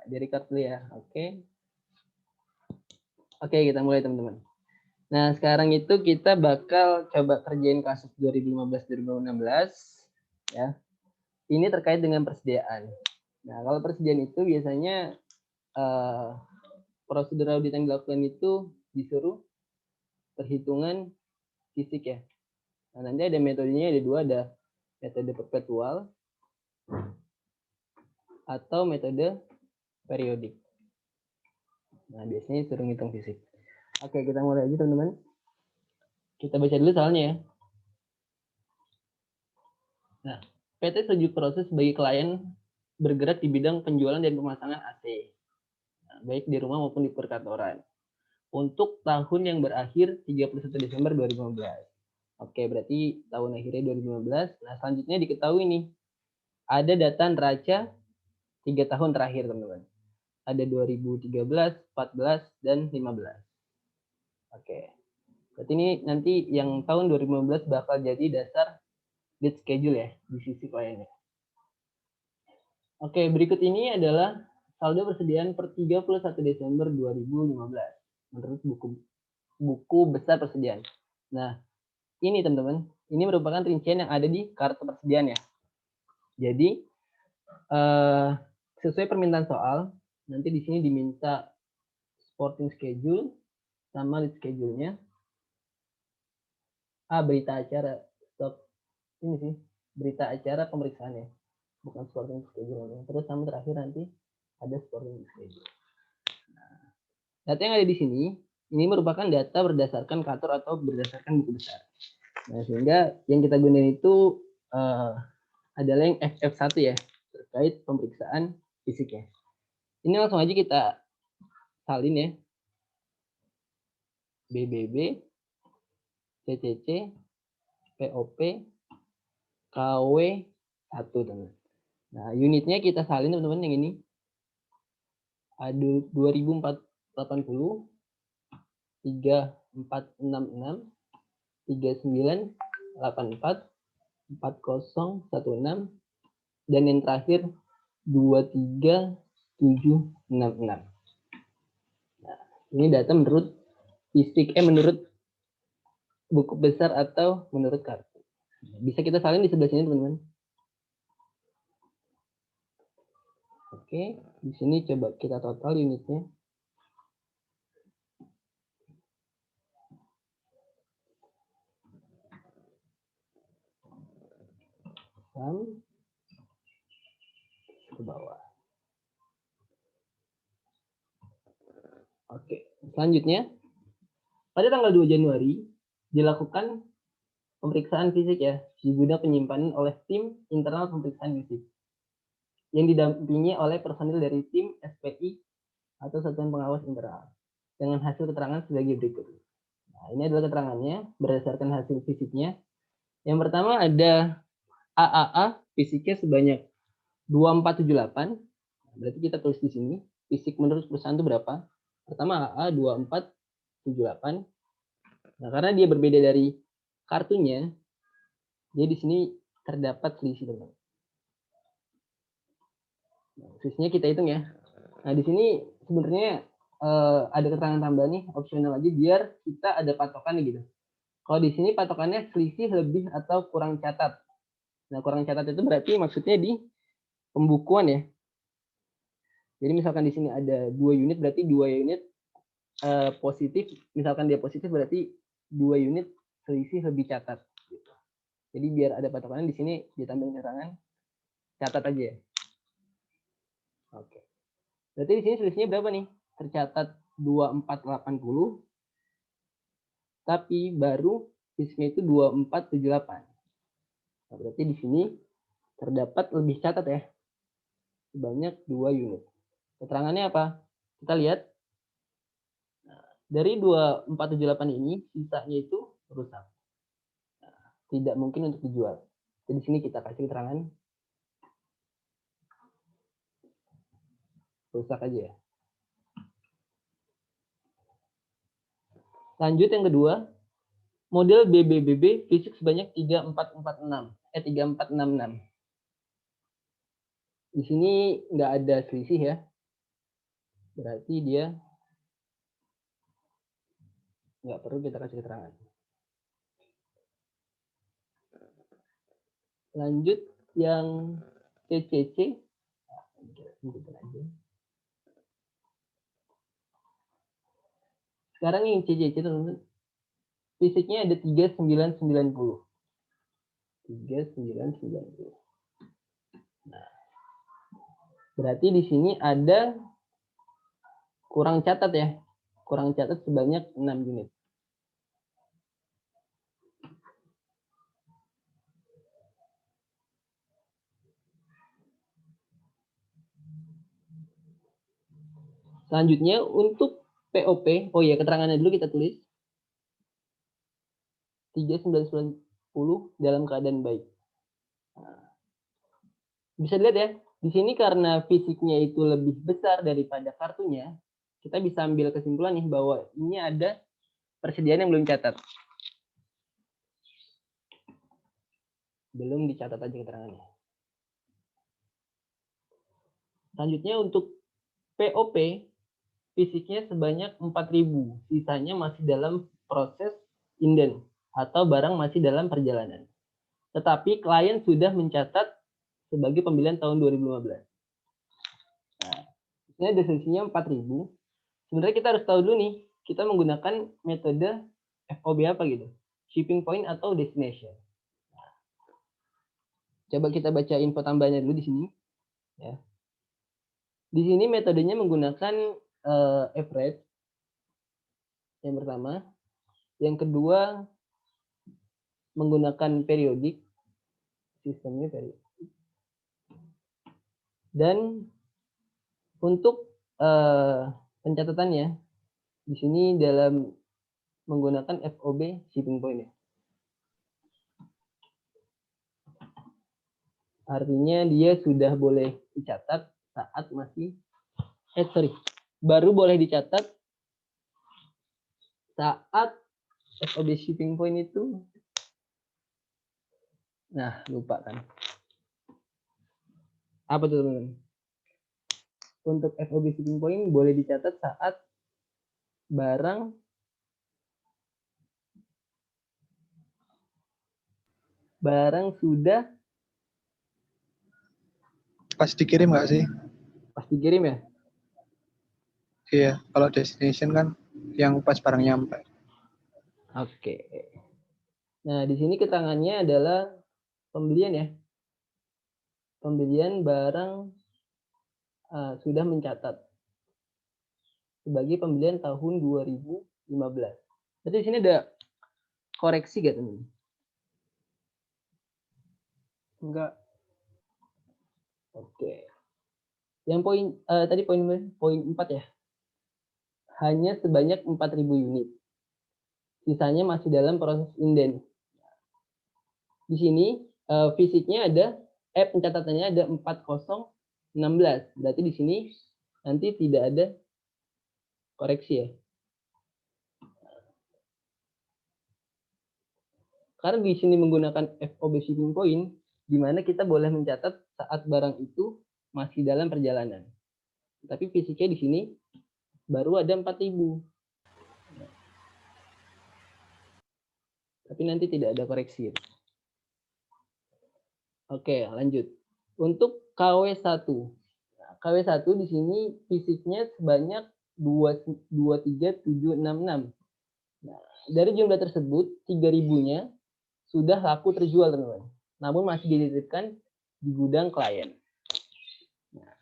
Di-record dulu ya. Oke. Oke, kita mulai teman-teman. Nah, sekarang itu kita bakal coba kerjain kasus 2015-2016 ya. Ini terkait dengan persediaan. Nah, kalau persediaan itu biasanya prosedur audit yang dilakukan itu disuruh perhitungan fisik ya. Nah, nanti ada metodenya, ada dua, ada metode perpetual atau metode periodik. Nah, biasanya suruh ngitung fisik. Oke, kita mulai aja teman-teman. Kita baca dulu soalnya ya. Nah, PT setuju proses bagi klien bergerak di bidang penjualan dan pemasangan AC, nah, baik di rumah maupun di perkantoran, untuk tahun yang berakhir 31 Desember 2015. Oke, berarti tahun akhirnya 2015. Nah, selanjutnya diketahui nih, ada data neraca 3 tahun terakhir, teman-teman. Ada 2013, 14, dan 15. Oke. Berarti ini nanti yang tahun 2015 bakal jadi dasar lead schedule ya di sisi kliennya. Oke, berikut ini adalah saldo persediaan per 31 Desember 2015 menurut buku besar persediaan. Nah, ini teman-teman, ini merupakan rincian yang ada di kartu persediaan ya. Jadi sesuai permintaan soal, nanti di sini diminta sporting schedule sama lead schedule-nya. Berita acara, stop. Ini sih, berita acara pemeriksaan ya, bukan sporting schedule. Terus sama terakhir nanti ada sporting schedule. Nah, data yang ada di sini, ini merupakan data berdasarkan kantor atau berdasarkan buku besar. Nah, sehingga yang kita gunakan itu adalah yang FF1 ya, terkait pemeriksaan fisiknya. Ini langsung aja kita salin ya. BBB, CCC, POP, KW1 teman. Nah, unitnya kita salin teman-teman yang ini. Ada 2480, 3466, 3984, 4016, dan yang terakhir 23766. Nah, ini data menurut fisik menurut buku besar atau menurut kartu. Bisa kita salin di sebelah sini teman-teman. Oke, di sini coba kita total unitnya. Ke bawah. Oke, selanjutnya pada tanggal 2 Januari dilakukan pemeriksaan fisik ya di gudang penyimpanan oleh tim internal pemeriksaan fisik yang didampingi oleh personil dari tim SPI atau Satuan Pengawas Internal dengan hasil keterangan sebagai berikut. Nah, ini adalah keterangannya berdasarkan hasil fisiknya. Yang pertama ada AAA fisiknya sebanyak 2478. Berarti kita tulis di sini fisik menurut perusahaan itu berapa? Pertama AA 2478. Nah, karena dia berbeda dari kartunya, jadi di sini terdapat selisih teman. Nah, selisihnya kita hitung ya. Nah, di sini sebenarnya ada keterangan tambahan nih, opsional aja biar kita ada patokan gitu. Kalau di sini patokannya selisih lebih atau kurang catat. Nah, kurang catat itu berarti maksudnya di pembukuan ya. Jadi misalkan di sini ada 2 unit, berarti 2 unit positif. Misalkan dia positif berarti 2 unit selisih lebih catat. Gitu. Jadi biar ada patokannya di sini ditambahin keterangan catat aja ya. Oke. Berarti di sini selisihnya berapa nih? Tercatat 2480. Tapi baru fisiknya itu 2478. Nah, berarti di sini terdapat lebih catat ya. Sebanyak 2 unit. Keterangannya apa? Kita lihat. Nah, dari 2478 ini sisanya itu rusak. Nah, tidak mungkin untuk dijual. Jadi di sini kita kasih keterangan rusak aja ya. Lanjut yang kedua, model BBBB fisik sebanyak 3466. Di sini nggak ada selisih ya. Berarti dia nggak perlu kita kasih keterangan. Lanjut yang CCC. Sekarang yang CCC teman-teman, fisiknya ada 3990. 3990. Nah, berarti di sini ada kurang catat ya. Kurang catat sebanyak 6 unit. Selanjutnya untuk POP, oh ya keterangannya dulu kita tulis. 3990 dalam keadaan baik. Nah, bisa dilihat ya, di sini karena fisiknya itu lebih besar daripada kartunya, kita bisa ambil kesimpulan nih bahwa ini ada persediaan yang belum dicatat. Belum dicatat aja keterangannya. Selanjutnya untuk POP, fisiknya sebanyak 4000, sisanya masih dalam proses inden atau barang masih dalam perjalanan. Tetapi klien sudah mencatat sebagai pembelian tahun 2015. Nah, ini ada sisinya 4000. Sebenarnya kita harus tahu dulu nih, kita menggunakan metode FOB apa gitu? Shipping point atau destination. Nah, coba kita baca info tambahannya dulu di sini. Ya. Di sini metodenya menggunakan average yang pertama. Yang kedua menggunakan periodik, sistemnya periodik. Dan untuk pencatatannya di sini dalam menggunakan FOB shipping point ya. Artinya dia sudah boleh dicatat saat masih baru boleh dicatat saat FOB shipping point itu, nah lupa kan. Apa tuh teman-teman? Untuk FOB shipping point boleh dicatat saat barang sudah pas dikirim nggak sih? Pas dikirim ya? Iya, kalau destination kan yang pas barang nyampe. Oke. Nah, di sini keterangannya adalah pembelian ya. Pembelian barang sudah mencatat sebagai pembelian tahun 2015. Berarti di sini ada koreksi gak teman? Enggak. Oke. Yang poin tadi poin 4 ya. Hanya sebanyak 4000 unit. Sisanya masih dalam proses inden. Di sini fisiknya ada pencatatannya ada 4016. Berarti di sini nanti tidak ada koreksi ya. Karena di sini menggunakan FOB shipping point, di mana kita boleh mencatat saat barang itu masih dalam perjalanan. Tapi fisiknya di sini baru ada 4000. Tapi nanti tidak ada koreksi. Oke, lanjut. Untuk KW1. Nah, KW1 di sini fisiknya sebanyak 23766. Nah, dari jumlah tersebut 3000-nya sudah laku terjual, teman-teman. Namun masih dititipkan di gudang klien. Nah,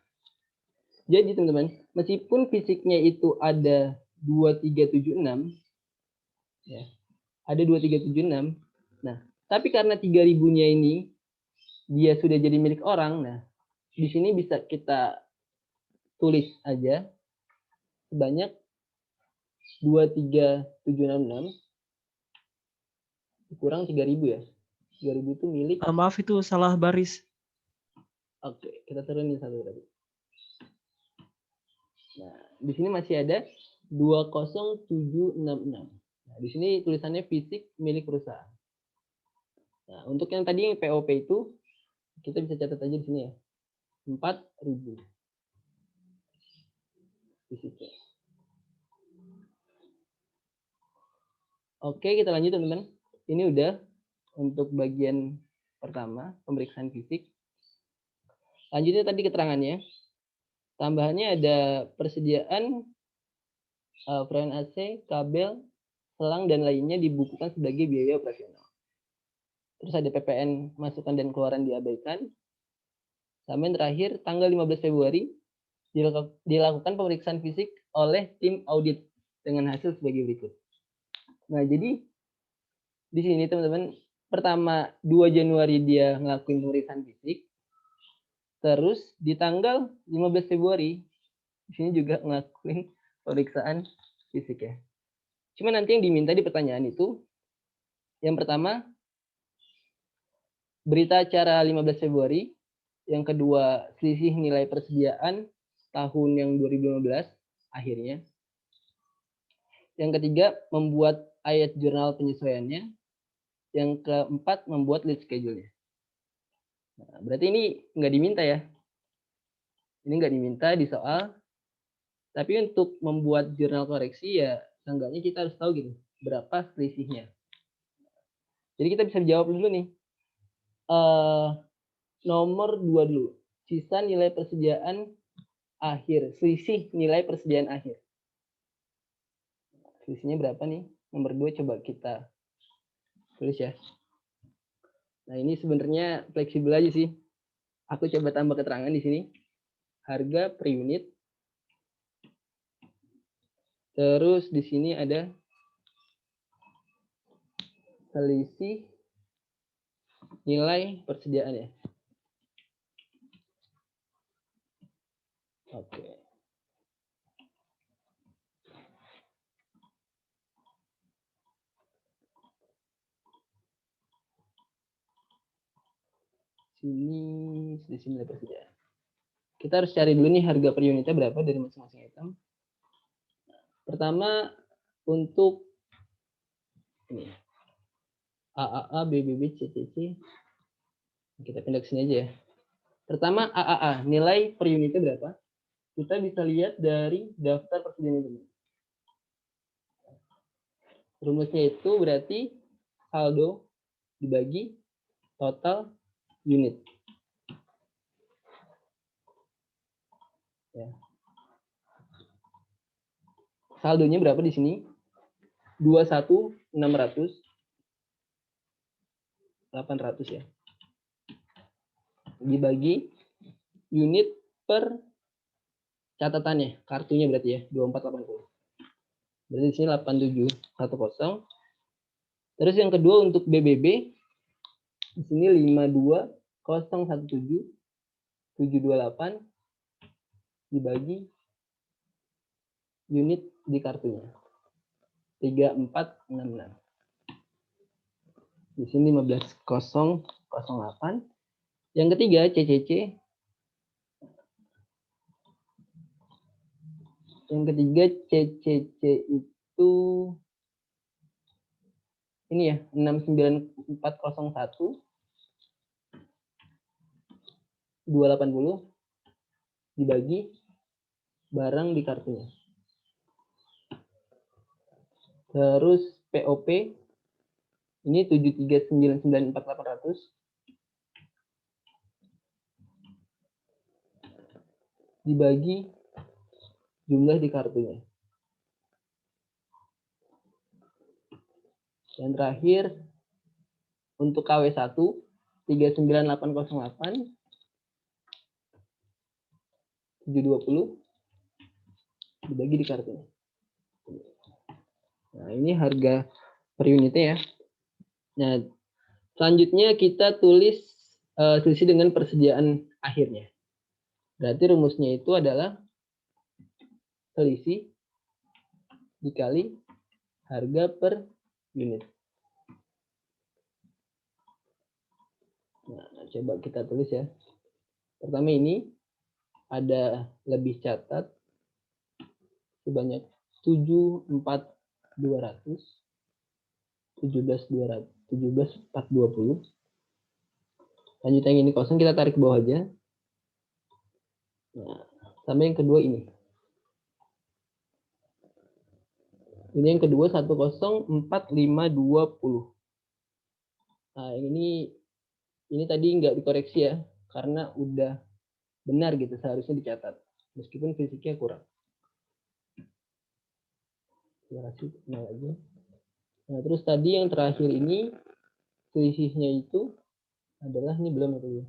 jadi teman-teman, meskipun fisiknya itu ada 2376, ya, ada 2376. Nah, tapi karena 3000-nya ini dia sudah jadi milik orang, nah di sini bisa kita tulis aja sebanyak 23766 kurang 3000 ya. 3000 itu milik. Maaf, itu salah baris. Oke, kita turunin satu tadi. Nah, di sini masih ada 20766. Nah, di sini tulisannya fisik milik perusahaan. Nah, untuk yang tadi yang POP itu kita bisa catat aja di sini ya. 4000. fisiknya. Oke, kita lanjut teman-teman. Ini udah untuk bagian pertama, pemeriksaan fisik. Lanjutnya tadi keterangannya. Tambahannya ada persediaan freon AC, kabel, selang, dan lainnya dibukukan sebagai biaya operasional. Terus ada PPN masukan dan keluaran diabaikan. Sampai terakhir, tanggal 15 Februari, dilakukan pemeriksaan fisik oleh tim audit dengan hasil sebagai berikut. Nah, jadi di sini teman-teman, pertama 2 Januari dia ngelakuin pemeriksaan fisik, terus di tanggal 15 Februari di sini juga ngelakuin pemeriksaan fisik ya. Cuma nanti yang diminta di pertanyaan itu, yang pertama berita acara 15 Februari, yang kedua selisih nilai persediaan tahun yang 2015 akhirnya. Yang ketiga membuat ayat jurnal penyesuaiannya. Yang keempat membuat lead schedule-nya. Nah, berarti ini nggak diminta ya. Ini nggak diminta di soal. Tapi untuk membuat jurnal koreksi ya seenggaknya kita harus tahu gitu berapa selisihnya. Jadi kita bisa jawab dulu nih. Nomor 2 dulu. Sisa nilai persediaan akhir. Selisih nilai persediaan akhir. Selisihnya berapa nih? Nomor 2 coba kita tulis ya. Nah, ini sebenarnya fleksibel aja sih. Aku coba tambah keterangan di sini. Harga per unit. Terus di sini ada selisih nilai persediaan ya. Oke. Sini selisih nilai persediaan. Kita harus cari dulu nih harga per unitnya berapa dari masing-masing item. Pertama untuk ini AAA, BBB, CCC. Kita pindah ke sini aja ya. Pertama AAA, nilai per unitnya berapa? Kita bisa lihat dari daftar persediaan ini. Rumusnya itu berarti saldo dibagi total unit. Ya. Saldonya berapa di sini? 21.600 800 ya. Dibagi unit per catatannya, kartunya berarti ya, 2480. Berarti di sini 8710. Terus yang kedua untuk BBB di sini 52017 728 dibagi unit di kartunya. 3466. Di sini 15008. Yang ketiga CCC. Yang ketiga CCC itu ini ya 69401 280 dibagi barang di kartunya. Terus POP ini 73994.800 dibagi jumlah di kartunya. Yang terakhir untuk KW1 39808 720 dibagi di kartunya. Nah, ini harga per unitnya ya. Nah, selanjutnya kita tulis selisih dengan persediaan akhirnya. Berarti rumusnya itu adalah selisih dikali harga per unit. Nah, coba kita tulis ya. Pertama ini ada lebih catat sebanyak 74200 17420. Lanjut yang ini kosong kita tarik ke bawah aja. Nah, sampai yang kedua ini Ini yang kedua 104520. Nah, ini tadi nggak dikoreksi ya, karena udah benar gitu, seharusnya dicatat. Meskipun fisiknya kurang. Terima kasih, nol aja. Nah, terus tadi yang terakhir ini, selisihnya itu adalah, ini belum apa ya,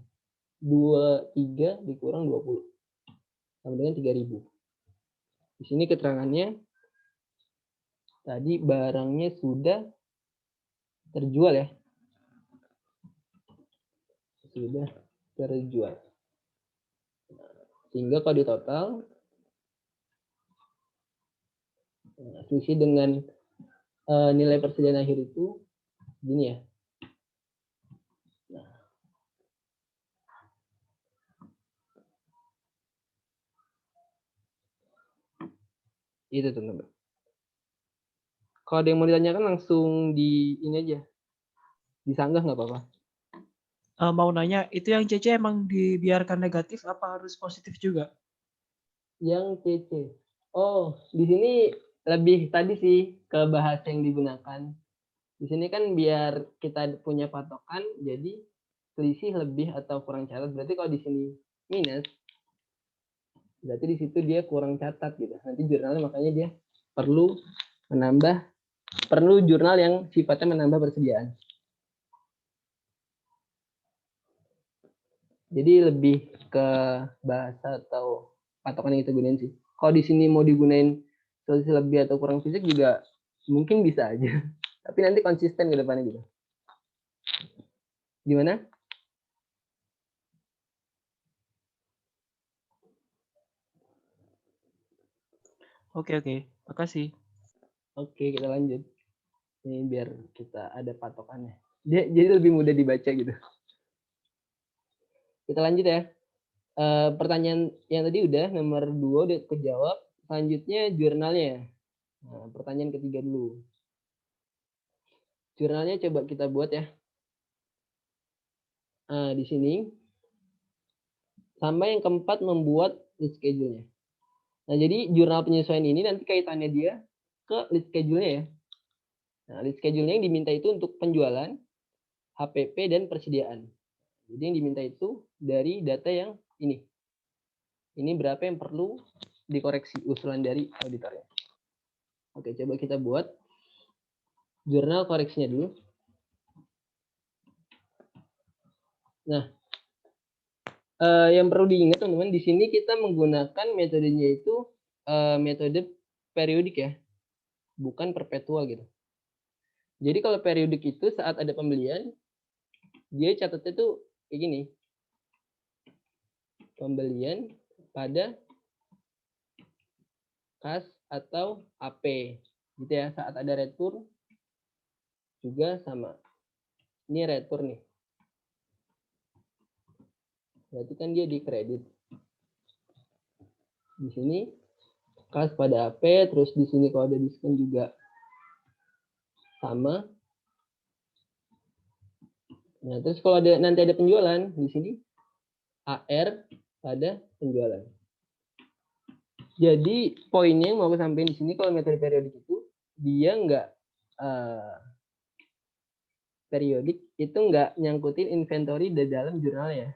23 dikurang 20. Sama dengan 3000. Di sini keterangannya, tadi barangnya sudah terjual ya. Sudah terjual. Sehingga kalau di total, selisih dengan nilai persediaan akhir itu gini ya. Nah, itu teman-teman. Kalau ada yang mau ditanyakan langsung di ini aja. Disanggah nggak apa-apa. Mau nanya, itu yang CC emang dibiarkan negatif apa harus positif juga? Yang CC. Oh, di sini lebih tadi sih ke bahasa yang digunakan. Di sini kan biar kita punya patokan, jadi selisih lebih atau kurang catat. Berarti kalau di sini minus, berarti di situ dia kurang catat gitu. Nanti jurnalnya makanya dia perlu jurnal yang sifatnya menambah persediaan. Jadi lebih ke bahasa atau patokan yang kita gunain sih. Kalau di sini mau digunain selisih lebih atau kurang fisik juga mungkin bisa aja. Tapi nanti konsisten ke depannya gitu. Gimana? Oke, makasih. Oke, kita lanjut. Ini biar kita ada patokannya. Jadi lebih mudah dibaca gitu. Kita lanjut ya. Pertanyaan yang tadi udah, nomor 2 udah kejawab. Selanjutnya jurnalnya. Nah, pertanyaan ketiga dulu. Jurnalnya coba kita buat ya. Nah, di sini. Sama yang keempat membuat list schedule-nya. Nah, jadi jurnal penyesuaian ini nanti kaitannya dia ke list schedule-nya ya. Nah, list schedule-nya yang diminta itu untuk penjualan, HPP, dan persediaan. Jadi yang diminta itu dari data yang ini. Ini berapa yang perlu dikoreksi usulan dari auditornya. Oke, coba kita buat jurnal koreksinya dulu. Nah, yang perlu diingat teman-teman, di sini kita menggunakan metodenya itu metode periodik ya, bukan perpetual gitu. Jadi kalau periodik itu saat ada pembelian, dia catatnya tuh kayak gini. Pembelian pada kas atau AP. Gitu ya, saat ada retur juga sama. Ini retur nih. Berarti kan dia di kredit. Di sini kas pada AP, terus di sini kalau ada diskon juga sama. Nah, terus kalau nanti ada penjualan, di sini AR pada penjualan. Jadi poinnya yang mau aku sampaikan di sini, kalau metode periodik itu dia nggak periodik itu nggak nyangkutin inventory di dalam jurnal ya.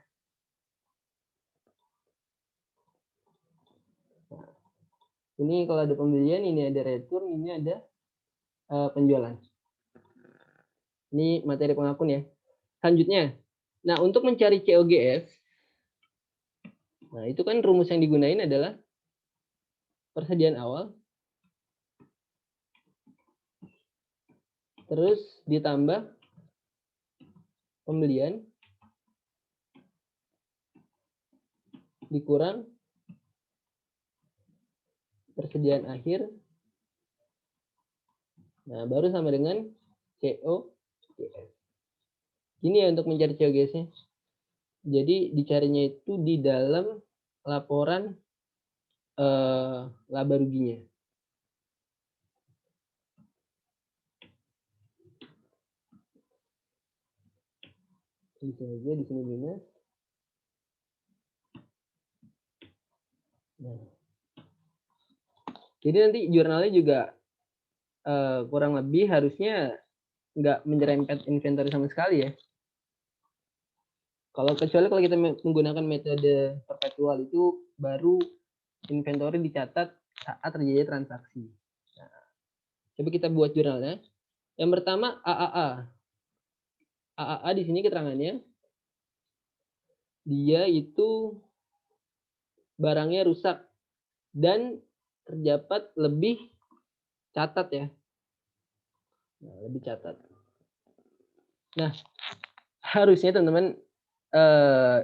Nah, ini kalau ada pembelian, ini ada return, ini ada penjualan. Ini materi pengakun ya. Selanjutnya, nah untuk mencari COGS, nah itu kan rumus yang digunain adalah persediaan awal, terus ditambah pembelian, dikurang persediaan akhir, nah baru sama dengan COGS. Ini ya untuk mencari COGS-nya. Jadi dicarinya itu di dalam laporan laba ruginya. Di sini aja, di sini minus. Nah. Jadi nanti jurnalnya juga kurang lebih harusnya nggak menyerempet inventory sama sekali ya. Kecuali kalau kita menggunakan metode perpetual itu baru inventory dicatat saat terjadi transaksi. Nah, coba kita buat jurnalnya. Yang pertama AAA. AAA di sini keterangannya dia itu barangnya rusak dan terdapat lebih catat ya. Nah, lebih catat. Nah, harusnya teman-teman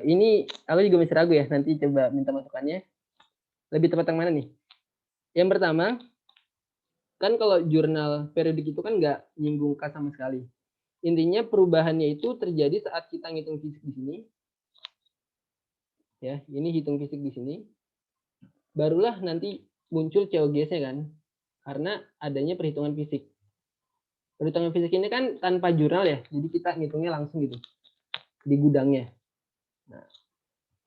ini aku juga masih ragu ya, nanti coba minta masukannya. Lebih tepat yang mana nih? Yang pertama, kan kalau jurnal periodik itu kan nggak nyinggung K sama sekali. Intinya perubahannya itu terjadi saat kita ngitung fisik di sini. Ya, ini hitung fisik di sini. Barulah nanti muncul COGS-nya kan, karena adanya perhitungan fisik. Perhitungan fisik ini kan tanpa jurnal ya, jadi kita ngitungnya langsung gitu di gudangnya. Nah,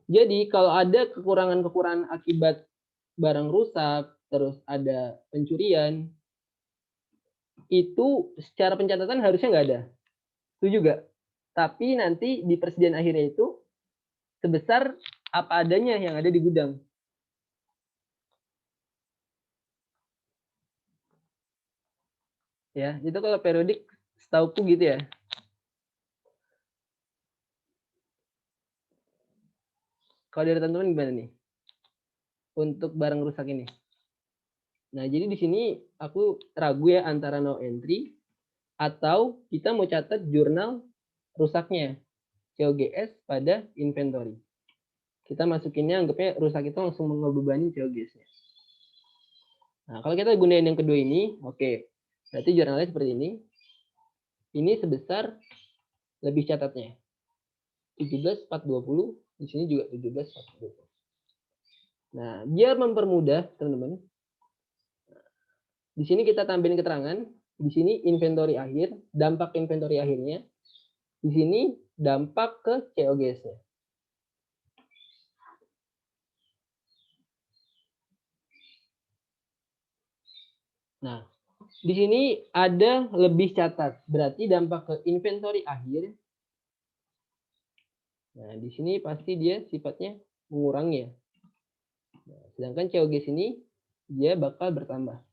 jadi kalau ada kekurangan-kekurangan akibat barang rusak, terus ada pencurian, itu secara pencatatan harusnya nggak ada. Itu juga. Tapi nanti di persediaan akhirnya itu sebesar apa adanya yang ada di gudang. Ya, itu kalau periodik setauku gitu ya. Kalau dari teman-teman gimana nih? Untuk barang rusak ini. Nah, jadi di sini aku ragu ya antara no entry atau kita mau catat jurnal rusaknya. COGS pada inventory. Kita masukinnya anggapnya rusak itu langsung ngebebani COGS-nya. Nah, kalau kita gunain yang kedua ini, oke. Berarti jurnalnya seperti ini. Ini sebesar lebih catatnya. 17.420, di sini juga 17.420. Nah, biar mempermudah, teman-teman. Di sini kita tampilin keterangan, di sini inventory akhir, dampak inventory akhirnya. Di sini dampak ke COGS-nya. Nah, di sini ada lebih catat, berarti dampak ke inventory akhir. Nah, di sini pasti dia sifatnya mengurangi ya. Nah, sedangkan COGS ini dia bakal bertambah.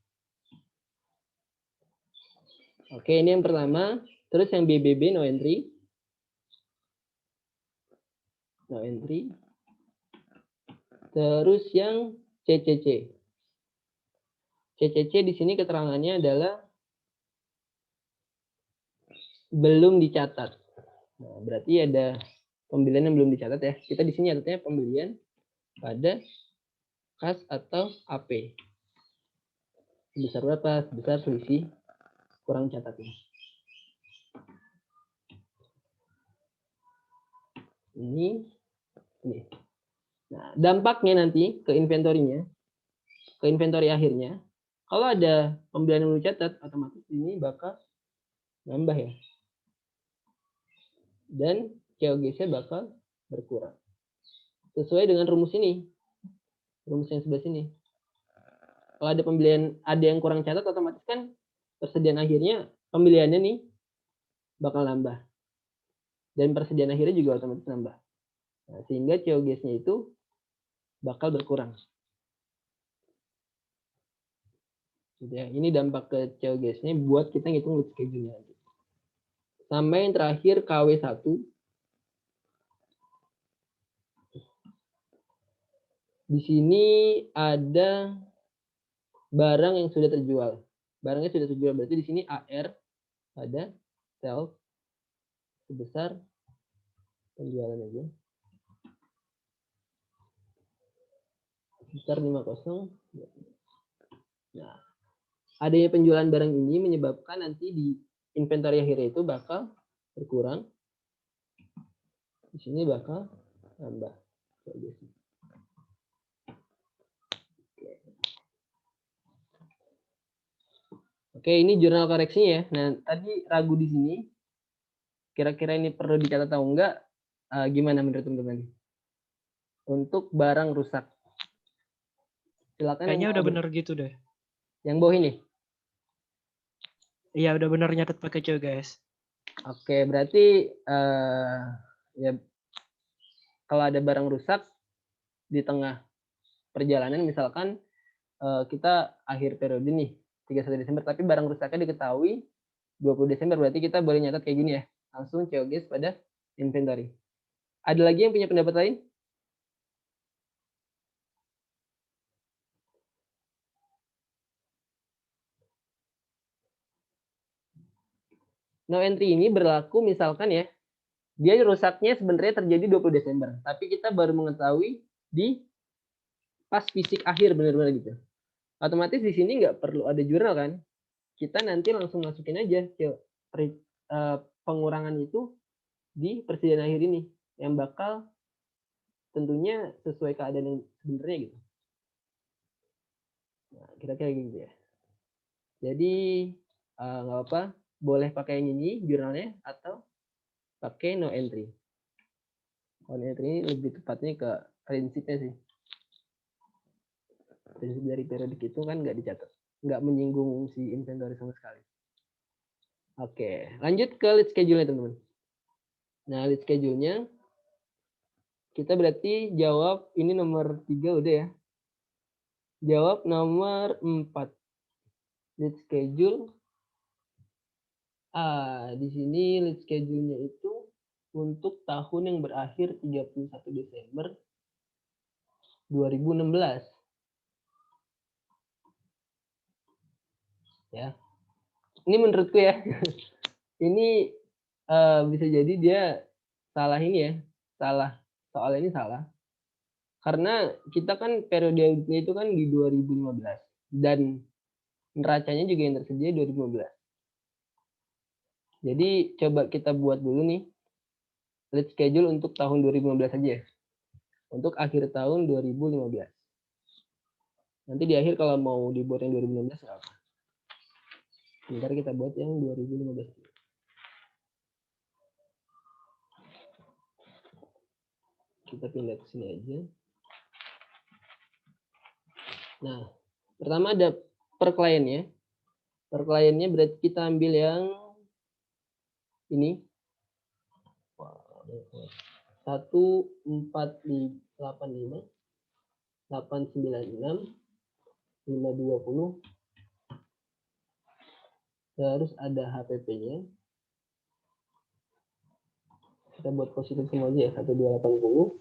Oke, ini yang pertama. Terus yang BBB no entry. No entry. Terus yang CCC. CCC di sini keterangannya adalah belum dicatat. Nah, berarti ada pembelian yang belum dicatat ya. Kita di sini catatnya pembelian pada kas atau AP. Sebesar berapa? Sebesar selisih kurang catatnya. Ini. Nah, dampaknya nanti ke inventory-nya, ke inventory akhirnya, kalau ada pembelian yang belum dicatat, otomatis ini bakal nambah ya. Dan COGS-nya bakal berkurang. Sesuai dengan rumus ini. Rumus yang sebelah sini. Kalau ada pembelian, ada yang kurang catat, otomatis kan persediaan akhirnya, pembeliannya nih bakal nambah. Dan persediaan akhirnya juga otomatis nambah. Nah, sehingga COGS-nya itu bakal berkurang. Gitu ya. Ini dampak ke COGS-nya buat kita ngitung load schedule-nya. Sampai yang terakhir KW1. Di sini ada barang yang sudah terjual. Barangnya sudah terjual, berarti di sini AR pada sales sebesar penjualan aja. Sebesar 50. Nah, adanya penjualan barang ini menyebabkan nanti di inventory akhirnya itu bakal berkurang. Di sini bakal nambah. Oke, ini jurnal koreksinya ya. Nah, tadi ragu di sini. Kira-kira ini perlu dicatat atau enggak? Gimana menurut teman-teman? Untuk barang rusak. Silakan. Kayaknya udah bener gitu deh. Yang bawah ini. Iya, udah bener nyatet pakai GeoGuess. Oke, berarti ya kalau ada barang rusak di tengah perjalanan, misalkan kita akhir periode nih 31 Desember, tapi barang rusaknya diketahui 20 Desember, berarti kita boleh nyatat kayak gini ya, langsung GeoGuess pada inventory. Ada lagi yang punya pendapat lain? No entry ini berlaku misalkan ya, dia rusaknya sebenarnya terjadi 20 Desember, tapi kita baru mengetahui di pas fisik akhir benar-benar gitu. Otomatis di sini nggak perlu ada jurnal kan? Kita nanti langsung masukin aja pengurangan itu di persediaan akhir ini yang bakal tentunya sesuai keadaan yang sebenarnya gitu. Nah, kira-kira gitu ya. Jadi nggak apa, boleh pakai yang ini jurnalnya atau pakai no entry. No entry ini lebih tepatnya ke prinsipnya sih. Prinsip dari periodik itu kan nggak dicatat, nggak menyinggung si inventory sama sekali. Oke, lanjut ke lead schedule-nya teman-teman. Nah, lead schedule-nya kita berarti jawab ini nomor 3 udah ya. Jawab nomor 4. Lead schedule. Di sini lead schedule-nya itu untuk tahun yang berakhir 31 Desember 2016. Ya. Ini menurutku ya. Ini bisa jadi dia salah ini ya. Salah. Soal ini salah. Karena kita kan periode auditnya itu kan di 2015 dan neracanya juga yang tersedia 2015. Jadi coba kita buat dulu nih lead schedule untuk tahun 2015 aja ya. Untuk akhir tahun 2015. Nanti di akhir kalau mau dibuat yang 2016 nggak apa. Bentar kita buat yang 2015. Kita pindah ke sini aja. Nah, pertama ada per kliennya. Per kliennya berarti kita ambil yang ini. 1485 896 520. Terus ada HPP-nya. Kita buat positif semua aja ya. 1280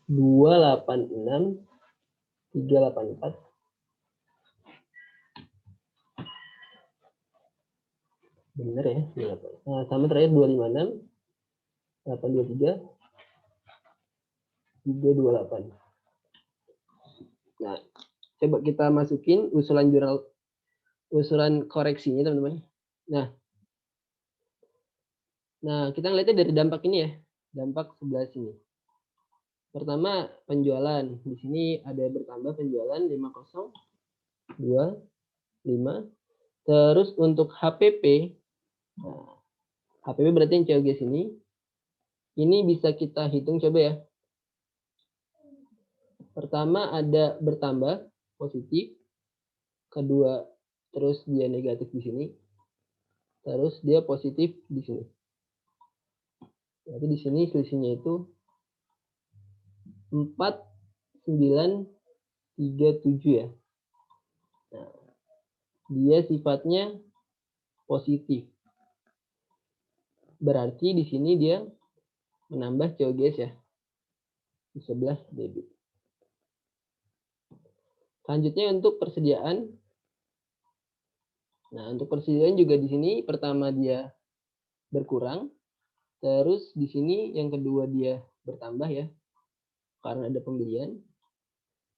286 384. Bener ya. Nah, sama terakhir 256 823 328. Nah, coba kita masukin usulan jurnal, usulan koreksinya teman-teman. Nah, kita ngeliatnya dari dampak ini ya, dampak sebelah sini. Pertama penjualan, di sini ada bertambah penjualan 5025. Terus untuk HPP, nah, HPP berarti yang COGS ini bisa kita hitung coba ya. Pertama ada bertambah positif, kedua terus dia negatif di sini, terus dia positif di sini. Jadi di sini selisihnya itu 4937 ya. Nah, dia sifatnya positif. Berarti di sini dia menambah COGS ya. Di sebelah debit. Selanjutnya untuk persediaan. Nah, untuk persediaan juga di sini pertama dia berkurang. Terus di sini yang kedua dia bertambah ya. Karena ada pembelian.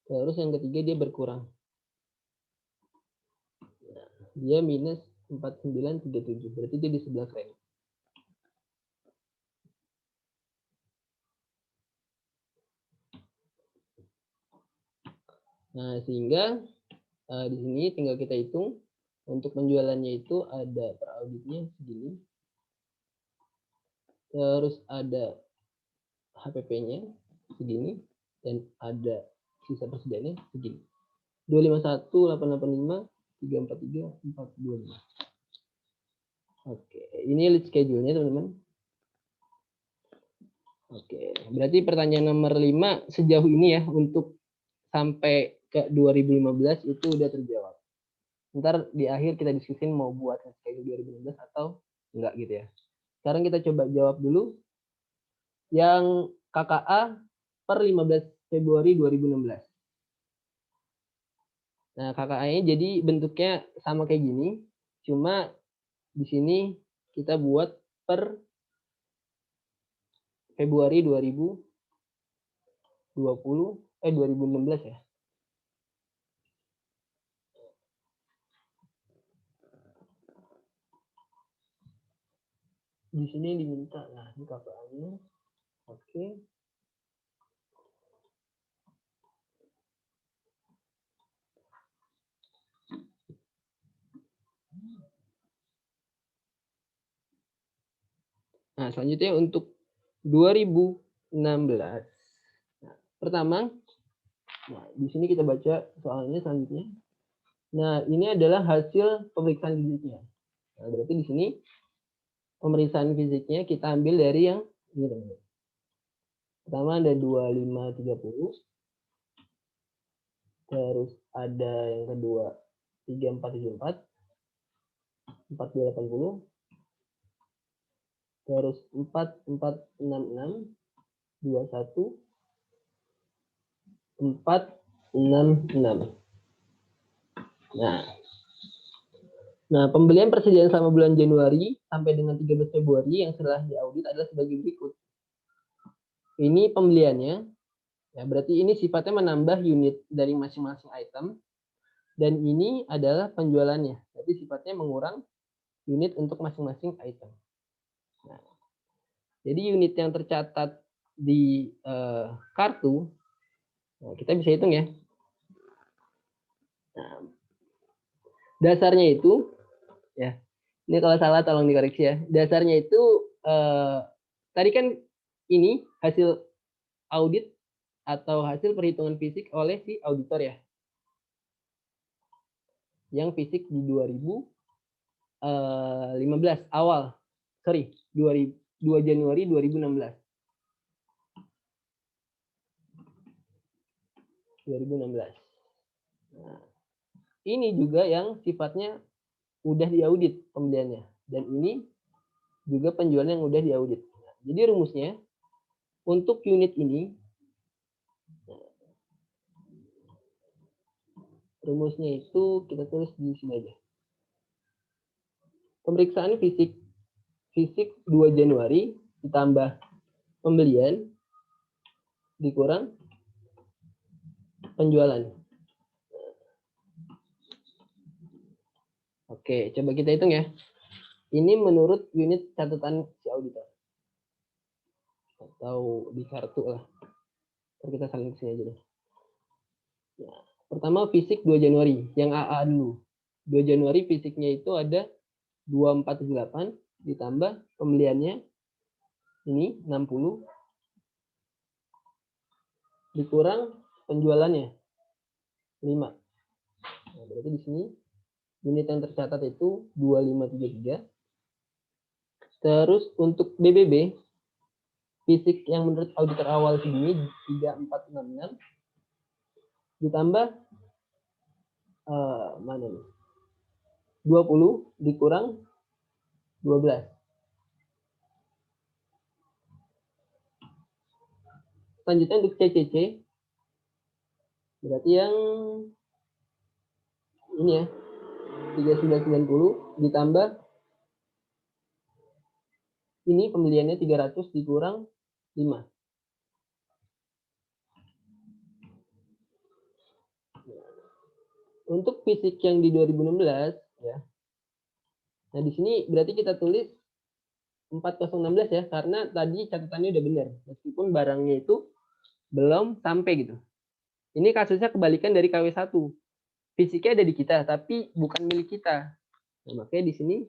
Terus yang ketiga dia berkurang. Nah, dia minus 4937. Berarti dia di sebelah kredit. Nah, sehingga di sini tinggal kita hitung untuk penjualannya itu ada per auditnya segini. Terus ada HPP-nya segini dan ada sisa persediaannya segini. 251 885 343 425. Oke, ini lead schedule-nya teman-teman. Oke, berarti pertanyaan nomor 5 sejauh ini ya untuk sampai ke 2015 itu udah terjawab. Ntar di akhir kita diskusin mau buat schedule 2016 atau enggak gitu ya. Sekarang kita coba jawab dulu yang KKA per 15 Februari 2016. Nah, KKA-nya jadi bentuknya sama kayak gini, cuma di sini kita buat per Februari 2016 ya. Di sini diminta, nah ini KKA-nya. Oke. Nah, selanjutnya untuk 2016. Nah, pertama, nah di sini kita baca soalnya selanjutnya. Nah, ini adalah hasil pemeriksaan fisiknya. Nah, berarti di sini pemeriksaan fisiknya kita ambil dari yang ini teman-teman. Pertama ada 2530. Terus ada yang kedua 3474. 4280. Terus 4466. 21. 466. Nah, pembelian persediaan selama bulan Januari sampai dengan 13 Februari yang setelah diaudit adalah sebagai berikut. Ini pembeliannya, ya berarti ini sifatnya menambah unit dari masing-masing item, dan ini adalah penjualannya, jadi sifatnya mengurang unit untuk masing-masing item. Nah, jadi unit yang tercatat di kartu, nah, kita bisa hitung ya. Nah, dasarnya itu, ya, ini kalau salah tolong dikoreksi ya. Dasarnya itu tadi kan ini hasil audit atau hasil perhitungan fisik oleh si auditor ya. Yang fisik di 2015 awal. Sorry, 2 Januari 2016. 2016. Nah, ini juga yang sifatnya udah diaudit pembeliannya, dan ini juga penjualan yang udah diaudit. Nah, jadi rumusnya untuk unit ini, rumusnya itu kita tulis di sini aja. Pemeriksaan fisik 2 Januari ditambah pembelian dikurang penjualan. Oke, coba kita hitung ya. Ini menurut unit catatan si auditor. Atau di kartu lah. Kita saling kesini aja deh. Nah, pertama fisik 2 Januari. Yang AA dulu. 2 Januari fisiknya itu ada 248 ditambah pembeliannya ini 60 dikurang penjualannya 5. Nah, berarti di sini unit yang tercatat itu 2533. Terus untuk BBB fisik yang menurut auditor awal sini 3466 ditambah mana nih? 20 dikurang 12. Selanjutnya untuk CCC berarti yang ini ya 3990 ditambah ini pembeliannya 300 dikurang 5. Untuk fisik yang di 2016 ya. Nah, di sini berarti kita tulis 4016 ya, karena tadi catatannya udah benar meskipun barangnya itu belum sampai gitu. Ini kasusnya kebalikan dari KW1. Fisiknya ada di kita tapi bukan milik kita. Nah, makanya di sini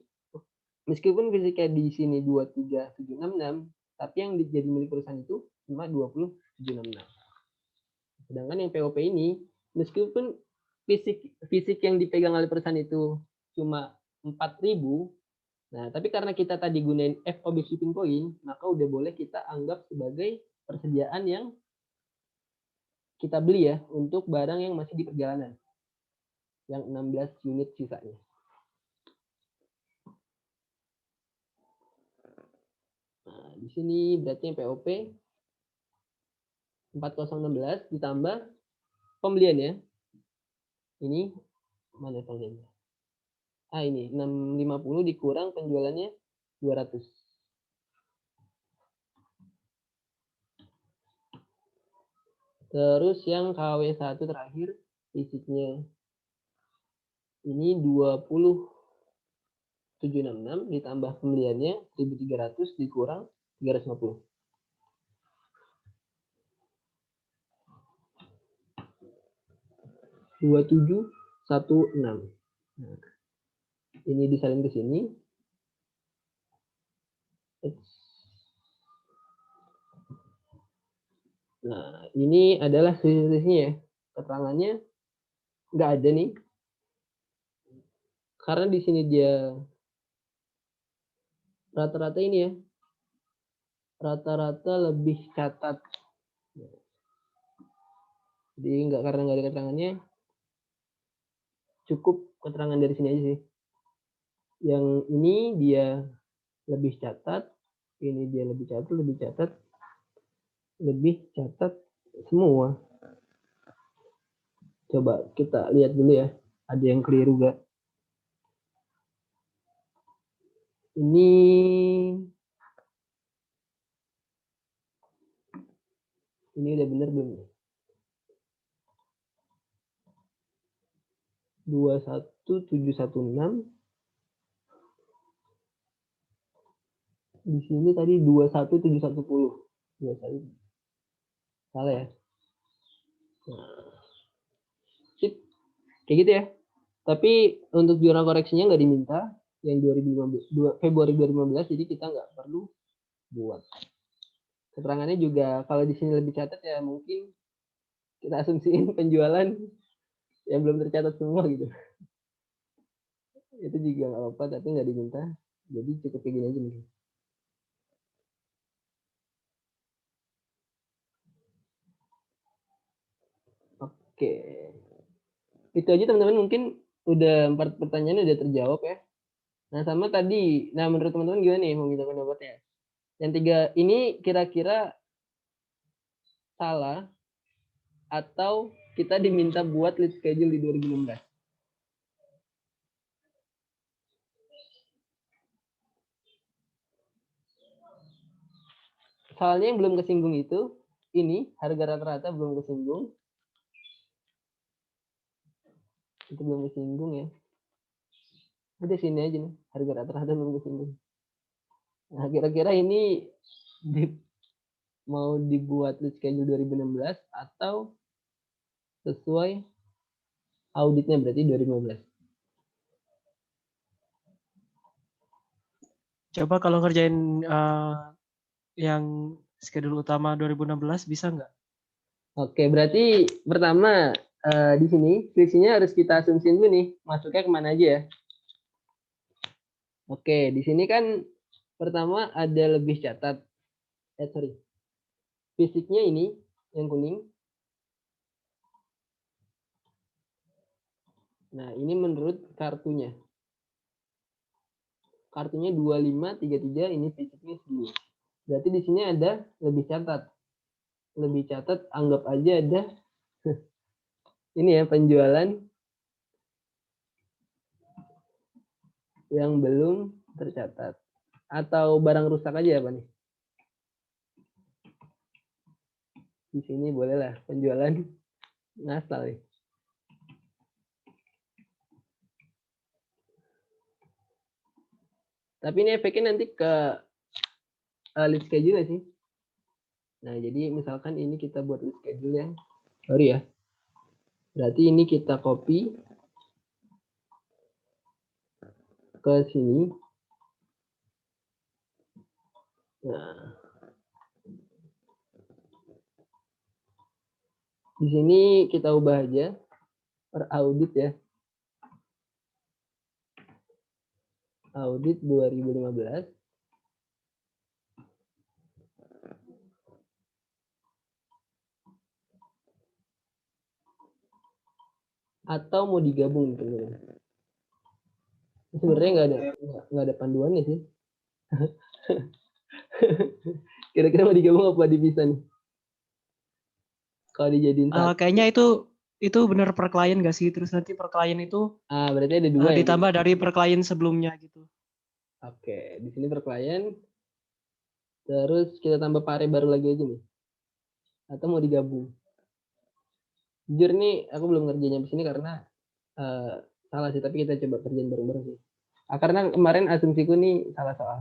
meskipun fisiknya di sini 23766, tapi yang jadi milik perusahaan itu cuma 20766. Sedangkan yang POP ini meskipun fisik yang dipegang oleh perusahaan itu cuma 4.000, Nah, tapi karena kita tadi gunain FOB shipping point, maka udah boleh kita anggap sebagai persediaan yang kita beli ya untuk barang yang masih di perjalanan. Yang 16 unit sisanya. Nah, di sini berarti POP 4016 ditambah pembelian ya. Ini mana pembeliannya? Ini 650 dikurang penjualannya 200. Terus yang KW1 terakhir fisiknya ini 20.766 ditambah pembeliannya 1.300 dikurang 350. 2716. Nah, ini disalin ke sini. Nah, ini adalah selisihnya ya. Keterangannya nggak ada nih. Karena di sini dia rata-rata ini ya. Rata-rata lebih catat. Jadi karena nggak ada keterangannya. Cukup keterangan dari sini aja sih. Yang ini dia lebih catat. Ini dia lebih catat, lebih catat semua. Coba kita lihat dulu ya. Ada yang keliru gak? Ini udah bener belum? 21716. Di sini tadi 21710. 21. Salah ya? Nah, sip. Kayak gitu ya. Tapi untuk jurnal koreksinya nggak diminta yang 2015, Februari 2015, jadi kita nggak perlu buat. Keterangannya juga kalau di sini lebih catat ya mungkin kita asumsiin penjualan yang belum tercatat semua gitu. Itu juga nggak apa-apa tapi nggak diminta. Jadi cukup kayak gini aja mungkin. Oke. Itu aja teman-teman, mungkin udah 4 pertanyaan udah terjawab ya. Nah sama tadi, nah menurut teman-teman gimana nih mau minta pendapatnya? Yang 3 ini kira-kira salah atau kita diminta buat lead schedule di 2016? Soalnya yang belum kesinggung itu, ini harga rata-rata belum kesinggung. Itu belum kesinggung ya. Udah sini aja nih, harga rata-rata belum kesinggung. Nah kira-kira ini mau dibuat lead schedule 2016 atau sesuai auditnya berarti 2015? Coba kalau ngerjain yang schedule utama 2016 bisa nggak? Oke, berarti pertama di sini selisihnya harus kita asumsiin dulu nih, masuknya kemana aja ya. Oke, di sini kan pertama ada lebih catat. Fisiknya ini yang kuning. Nah, ini menurut kartunya. Kartunya 2533, ini fisiknya segini. Berarti di sini ada lebih catat. Lebih catat, anggap aja ada ini ya penjualan yang belum tercatat. Atau barang rusak aja apa nih? Di sini bolehlah penjualan ngasal nih. Tapi ini efeknya nanti ke lead schedule sih. Nah, jadi misalkan ini kita buat lead schedule yang baru ya. Berarti ini kita copy ke sini. Nah, di sini kita ubah aja per audit ya. audit 2015 atau mau digabung teman-teman. Sebenarnya nggak ada panduannya sih. Kira-kira mau digabung apa dipisah nih? Kalau dijadiin satu. Kayaknya itu benar per klien nggak sih? Terus nanti per klien itu Berarti ada dua ya. ditambah dari per klien sebelumnya gitu. Oke, di sini per klien. Terus kita tambah pare baru lagi aja nih. Atau mau digabung? Jujur nih, aku belum ngerjainnya di sini karena salah sih. Tapi kita coba kerjain bareng-bareng sih. Karena kemarin asumsiku nih salah soal.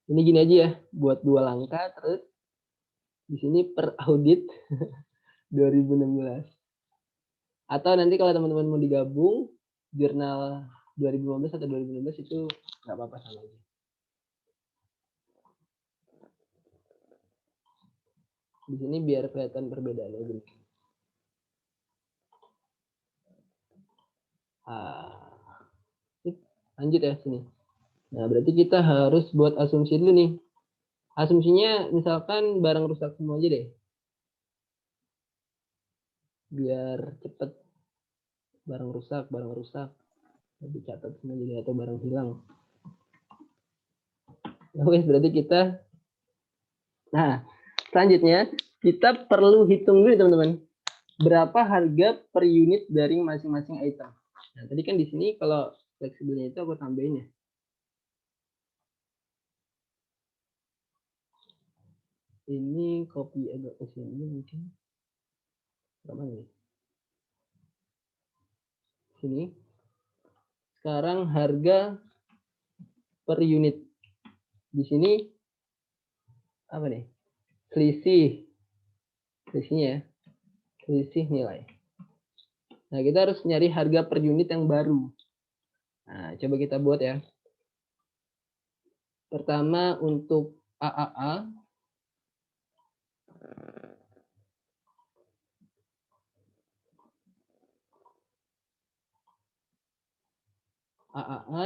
Ini gini aja ya, buat 2 langkah. Terus di sini per audit 2016. Atau nanti kalau teman-teman mau digabung jurnal 2015 atau 2016 itu nggak apa-apa sama aja. Di sini biar kelihatan perbedaannya gini. Lanjut ya sini. Nah, berarti kita harus buat asumsi dulu nih. Asumsinya misalkan barang rusak semua aja deh. Biar cepet. Barang rusak. Lebih catat semua jadi atau barang hilang. Oke, berarti kita. Nah, selanjutnya kita perlu hitung dulu teman-teman. Berapa harga per unit dari masing-masing item. Nah, tadi kan di sini kalau fleksibelnya itu aku tambahin ya. Ini copy agak ke sini mungkin. Berapa nih? Sini. Sekarang harga per unit. Di sini apa nih? Selisihnya ya. Selisih nilai. Nah, kita harus nyari harga per unit yang baru. Nah, coba kita buat ya. Pertama untuk AAA.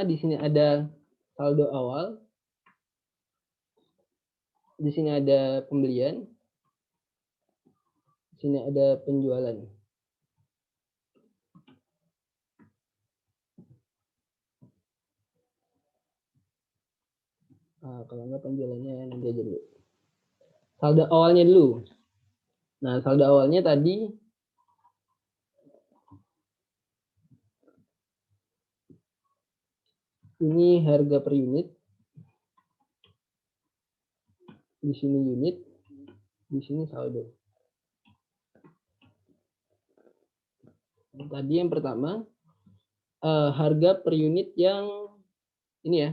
Di sini ada saldo awal. Di sini ada pembelian. Di sini ada penjualan. Kalau enggak penjualannya nanti aja dulu. Saldo awalnya dulu. Nah, saldo awalnya tadi ini harga per unit. Di sini unit. Di sini saldo. Tadi yang pertama harga per unit yang ini ya,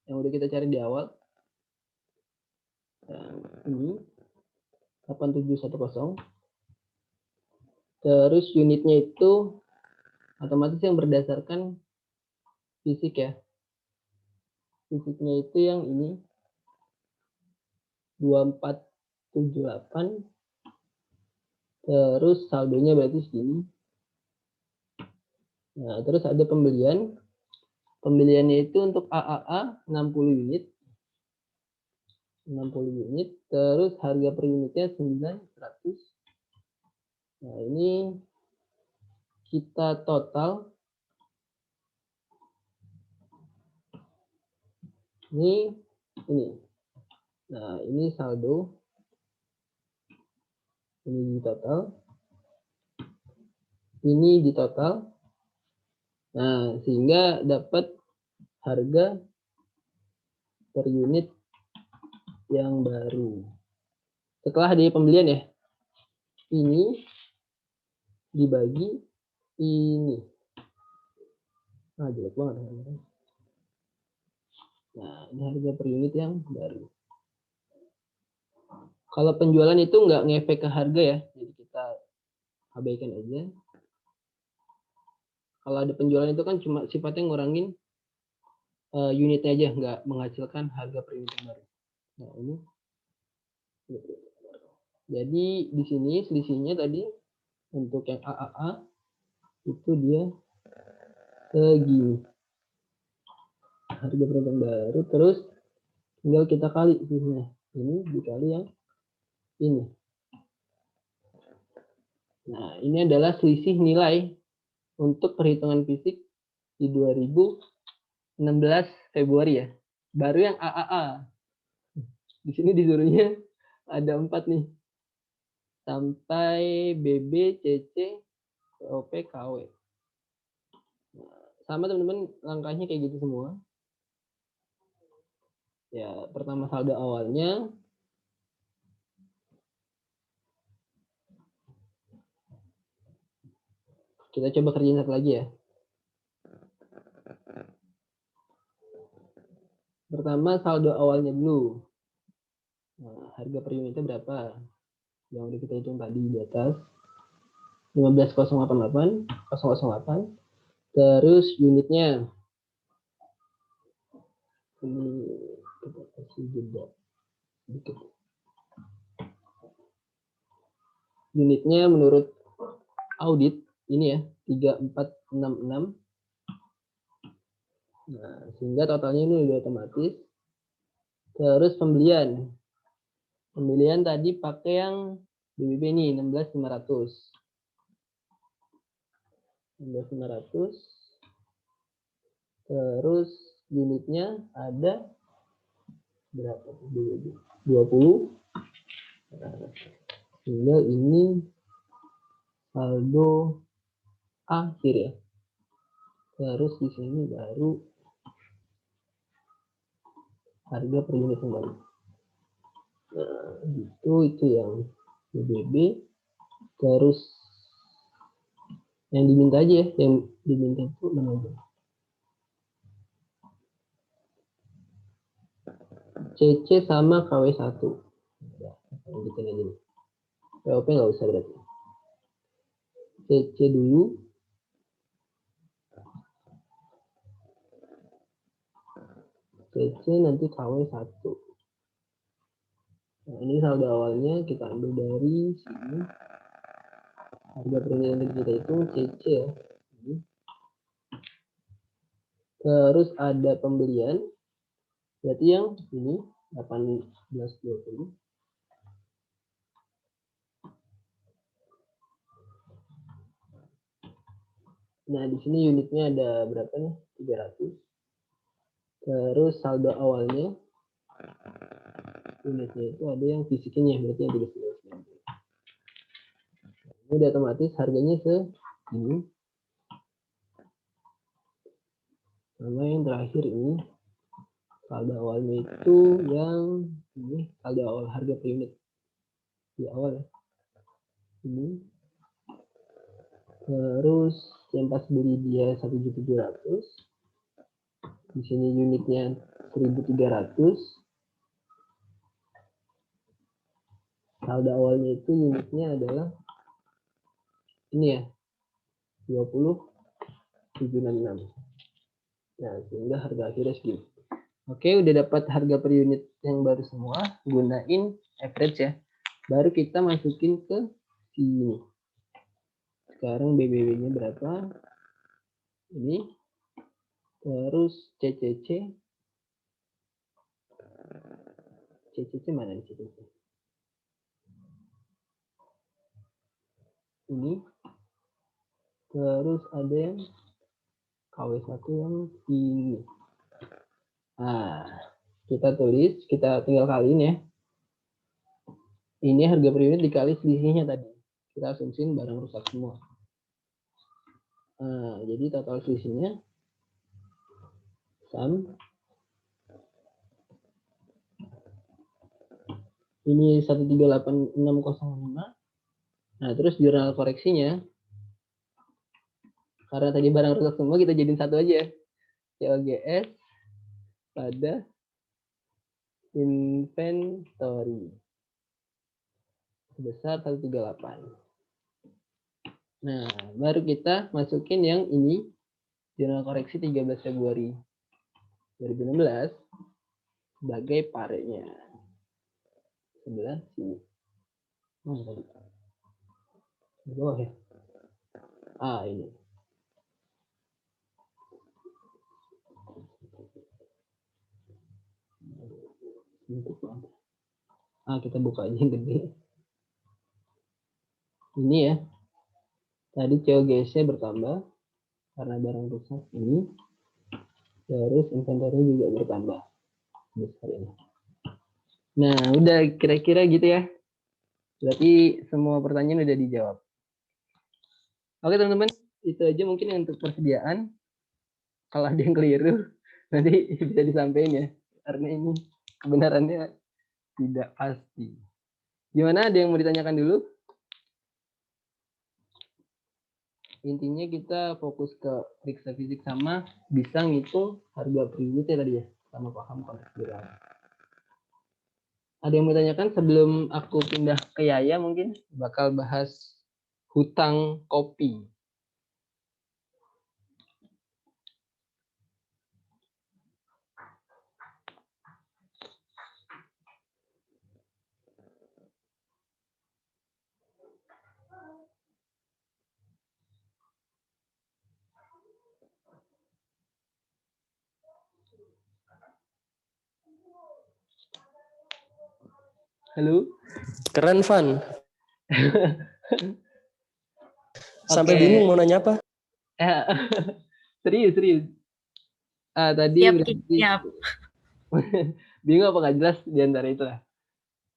yang udah kita cari di awal. Ini 8710. Terus unitnya itu otomatis yang berdasarkan fisik ya. Fisiknya itu yang ini 2478. Terus saldonya berarti segini. Nah, terus ada pembelian. Pembeliannya itu untuk AAA 60 unit. 60 unit. Terus harga per unitnya 900. Nah, ini kita total. Ini. Nah, ini saldo. Ini di total. Ini di total. Nah, sehingga dapat harga per unit yang baru. Setelah di pembelian ya. Ini dibagi ini. Jelek banget. Nah, ini harga per unit yang baru. Kalau penjualan itu nggak ngefek ke harga ya. Jadi kita abaikan aja. Kalau ada penjualan itu kan cuma sifatnya ngurangin unitnya aja, nggak menghasilkan harga per unit yang baru. Nah, ini. Jadi di sini selisihnya tadi untuk yang AAA itu dia segini. harga perunit baru, terus tinggal kita kali sisinya. Ini dikali yang ini. Nah, ini adalah selisih nilai untuk perhitungan fisik di 2016 Februari ya. Baru yang AAA. Di sini disuruhnya ada 4 nih. Sampai BB, CC, POP, KW. Nah, sama teman-teman, langkahnya kayak gitu semua. Ya, pertama saldo awalnya. Kita coba kerjain satu lagi ya. Pertama saldo awalnya dulu. Nah, harga per unitnya berapa? Yang udah kita hitung tadi di atas. 15.088, 008. Terus unitnya. Ini kita kasih jeda sedikit. Unitnya menurut audit ini ya 3466. Nah, sehingga totalnya ini udah otomatis. Terus pembelian. Pembelian tadi pakai yang BBB ini 16.500. 16.500. Terus unitnya ada berapa BBB? 20. Nah, sehingga ini saldo akhir ya. Terus di sini baru harga per unit kembali. Nah, itu yang BBB. Terus yang diminta aja ya, yang diminta itu mana aja? CC sama KW1. Ya, lanjutin aja nih. POP nggak usah berarti. CC dulu. CC nanti KW1. Nah, ini saldo awalnya kita ambil dari sini. Harga per unit yang kita hitung CC ya. Terus ada pembelian. Berarti yang ini 1820. Nah, di sini unitnya ada berapa nih? 300. Terus saldo awalnya unitnya itu ada yang fisiknya, berarti yang 390. Ini udah otomatis harganya segini. Sama yang terakhir ini saldo awalnya itu yang ini saldo awal harga per unit di awal ya. Ini. Terus yang pas beli dia 1.700. Di sini unitnya 1.300. Saldo awalnya itu unitnya adalah ini ya 20.766. Nah, sehingga harga akhirnya segini. Oke, udah dapat harga per unit yang baru semua. Gunain average ya. Baru kita masukin ke sini. Sekarang BBB-nya berapa? Ini. Terus CCC. CCC mana nih CCC? Ini. Terus ada yang KW1 yang ini. Nah, kita tulis, kita tinggal kaliin ya. Ini harga per unit dikali selisihnya tadi. Kita asumsiin barang rusak semua. Nah, jadi total selisihnya sum. Ini 138605. Nah, terus jurnal koreksinya. Karena tadi barang rusak semua, kita jadiin satu aja. COGS pada inventory. Sebesar 138. Nah, baru kita masukin yang ini. Jurnal koreksi 13 Februari 2016 sebagai parenya. Sebelah sini. Tadi. Di bawah ya. Ini. Bentuk apa? Kita buka aja yang gede. Ini ya. Tadi COGS-nya bertambah karena barang rusak ini. Terus inventory juga bertambah. Besar ini. Nah, udah kira-kira gitu ya. Berarti semua pertanyaan udah dijawab. Oke teman-teman, itu aja mungkin untuk persediaan. Kalau ada yang keliru, nanti bisa disampaikan ya. Karena ini kebenarannya tidak pasti. Gimana, ada yang mau ditanyakan dulu? Intinya kita fokus ke periksa fisik sama bisa ngitung harga per unitnya tadi ya. Sama paham konteks gerak. Ada yang mau ditanyakan sebelum aku pindah ke Yaya mungkin? Bakal bahas hutang kopi. Halo? Keren, Van. Sampai Oke. bingung mau nanya apa. Serius. Tadi berarti Siap. bingung apa nggak jelas di antara itu lah.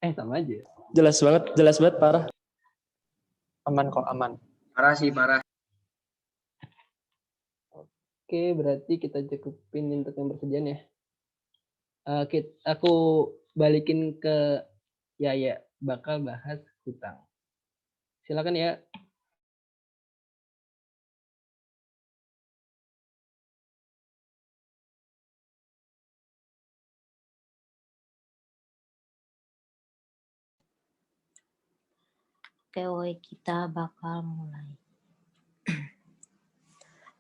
Sama aja. Jelas banget, parah. Aman kok, aman. Parah sih, parah. Oke, berarti kita cukupin untuk yang persediaan ya. Aku balikin ke Yaya, bakal bahas hutang. Silakan ya. Oke, kita bakal mulai.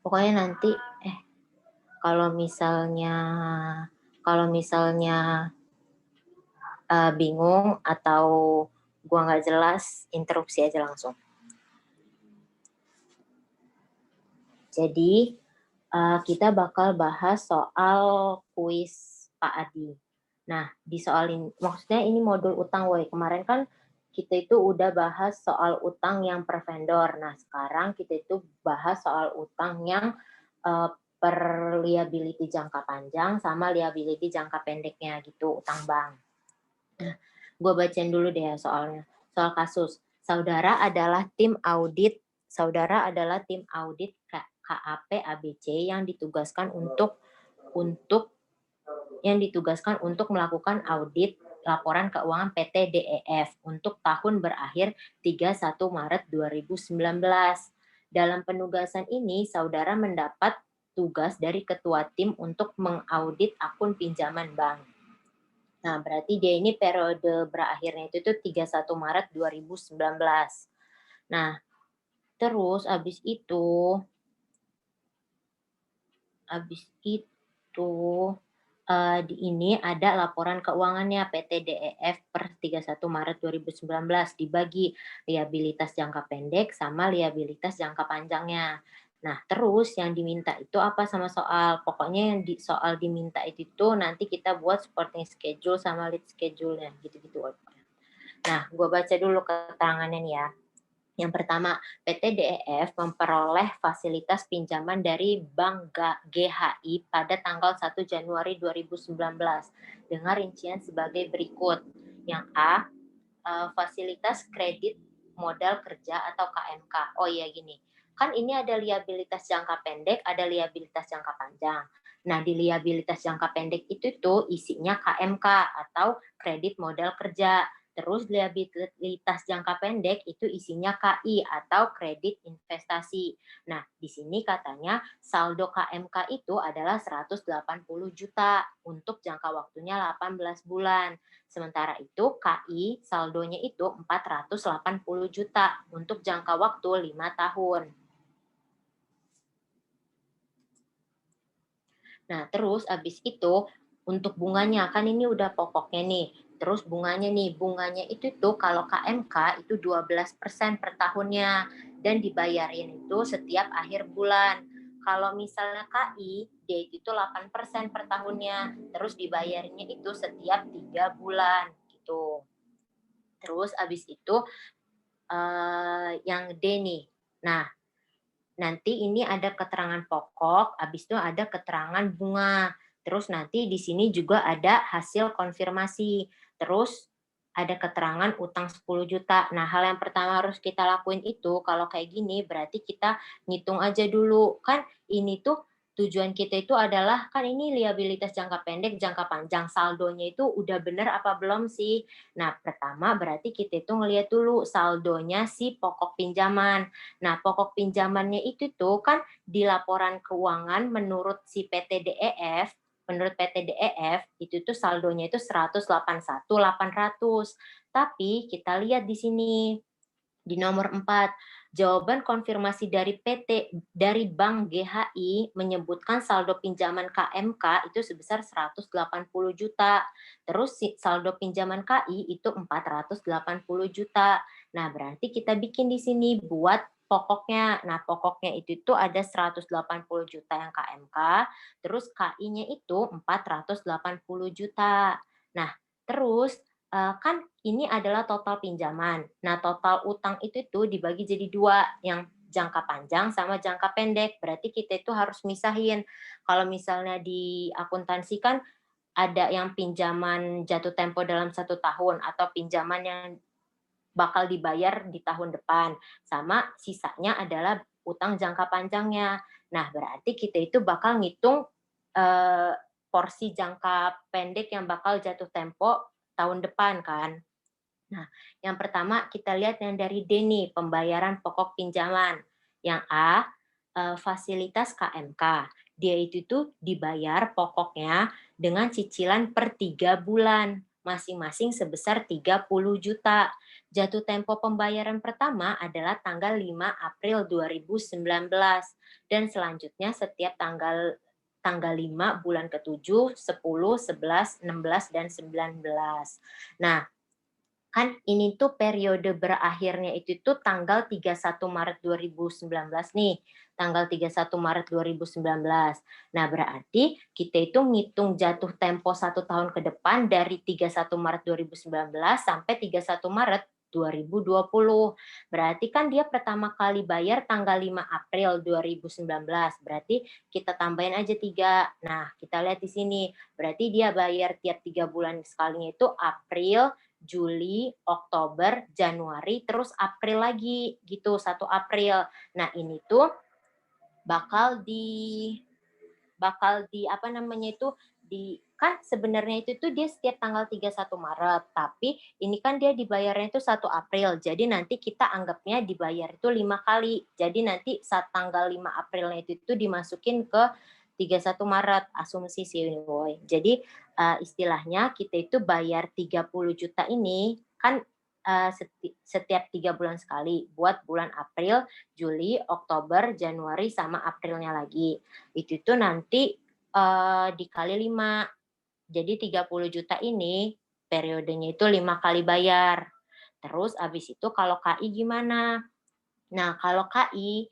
Pokoknya nanti kalau misalnya bingung atau gua nggak jelas, interupsi aja langsung. Jadi kita bakal bahas soal kuis Pak Adi. Nah, di soal ini, maksudnya ini modul utang, woy. Kemarin kan kita itu udah bahas soal utang yang per vendor. Nah, sekarang kita itu bahas soal utang yang per liability jangka panjang sama liability jangka pendeknya gitu, utang bank. Nah, gue bacain dulu deh soalnya. Soal kasus. Saudara adalah tim audit KAP ABC yang ditugaskan untuk melakukan audit laporan keuangan PT DEF untuk tahun berakhir 31 Maret 2019. Dalam penugasan ini, saudara mendapat tugas dari ketua tim untuk mengaudit akun pinjaman bank. Nah, berarti dia ini periode berakhirnya itu 31 Maret 2019. Nah, terus habis itu di ini ada laporan keuangannya PT DEF per 31 Maret 2019 dibagi liabilitas jangka pendek sama liabilitas jangka panjangnya. Nah, terus yang diminta itu apa sama soal? Pokoknya yang soal diminta itu nanti kita buat supporting schedule sama lead schedule-nya gitu-gitu. Nah, gue baca dulu keterangannya nih ya. Yang pertama, PT DEF memperoleh fasilitas pinjaman dari Bank GHI pada tanggal 1 Januari 2019 dengan rincian sebagai berikut. Yang A, fasilitas kredit modal kerja atau KMK. Oh iya gini, kan ini ada liabilitas jangka pendek, ada liabilitas jangka panjang. Nah, di liabilitas jangka pendek itu tuh isinya KMK atau kredit modal kerja. Terus liabilitas jangka pendek itu isinya KI atau kredit investasi. Nah, di sini katanya saldo KMK itu adalah 180 juta untuk jangka waktunya 18 bulan. Sementara itu KI saldonya itu 480 juta untuk jangka waktu 5 tahun. Nah, terus habis itu untuk bunganya, kan ini udah pokoknya nih. Terus bunganya itu tuh kalau KMK itu 12% per tahunnya dan dibayarin itu setiap akhir bulan. Kalau misalnya KI, dia itu 8% per tahunnya, terus dibayarnya itu setiap 3 bulan gitu. Terus abis itu yang D nih. Nah, nanti ini ada keterangan pokok, habis itu ada keterangan bunga. Terus nanti di sini juga ada hasil konfirmasi. Terus ada keterangan utang 10 juta. Nah, hal yang pertama harus kita lakuin itu, kalau kayak gini berarti kita ngitung aja dulu. Kan ini tuh tujuan kita itu adalah, kan ini liabilitas jangka pendek, jangka panjang. Saldonya itu udah bener apa belum sih? Nah, pertama berarti kita itu ngelihat dulu saldonya si pokok pinjaman. Nah, pokok pinjamannya itu tuh kan di laporan keuangan menurut si PTDEF, itu tuh saldonya itu 181.800. Tapi kita lihat di sini di nomor 4, jawaban konfirmasi dari dari Bank GHI menyebutkan saldo pinjaman KMK itu sebesar 180 juta. Terus saldo pinjaman KI itu 480 juta. Nah, berarti kita bikin di sini buat pokoknya. Nah, pokoknya itu tuh ada 180 juta yang KMK, terus KI-nya itu 480 juta. Nah, terus kan ini adalah total pinjaman. Nah, total utang itu tuh dibagi jadi 2, yang jangka panjang sama jangka pendek. Berarti kita itu harus misahin. Kalau misalnya di akuntansi kan ada yang pinjaman jatuh tempo dalam 1 tahun atau pinjaman yang bakal dibayar di tahun depan. Sama sisanya adalah utang jangka panjangnya. Nah, berarti kita itu bakal ngitung porsi jangka pendek yang bakal jatuh tempo tahun depan kan. Nah, yang pertama kita lihat yang dari D nih, pembayaran pokok pinjaman. Yang A, fasilitas KMK. Dia itu tuh dibayar pokoknya dengan cicilan per 3 bulan, masing-masing sebesar 30 juta. Jatuh tempo pembayaran pertama adalah tanggal 5 April 2019 dan selanjutnya setiap tanggal 5 bulan ke-7, 10, 11, 16, dan 19. Nah, kan ini tuh periode berakhirnya itu tuh tanggal 31 Maret 2019 nih. Tanggal 31 Maret 2019. Nah, berarti kita itu ngitung jatuh tempo 1 tahun ke depan dari 31 Maret 2019 sampai 31 Maret 2020. Berarti kan dia pertama kali bayar tanggal 5 April 2019. Berarti kita tambahin aja 3. Nah, kita lihat di sini. Berarti dia bayar tiap 3 bulan sekalinya itu April, Juli, Oktober, Januari, terus April lagi gitu, 1 April. Nah, ini tuh bakal di apa namanya itu kan sebenarnya itu tuh dia setiap tanggal 31 Maret, tapi ini kan dia dibayarnya itu 1 April. Jadi nanti kita anggapnya dibayar itu 5 kali. Jadi nanti saat tanggal 5 Aprilnya itu dimasukin ke 31 Maret, asumsi sih Boy. Jadi istilahnya kita itu bayar 30 juta ini kan setiap 3 bulan sekali buat bulan April, Juli, Oktober, Januari, sama Aprilnya lagi. Itu tuh nanti dikali 5. Jadi 30 juta ini periodenya itu 5 kali bayar. Terus abis itu kalau KI gimana? Nah, kalau KI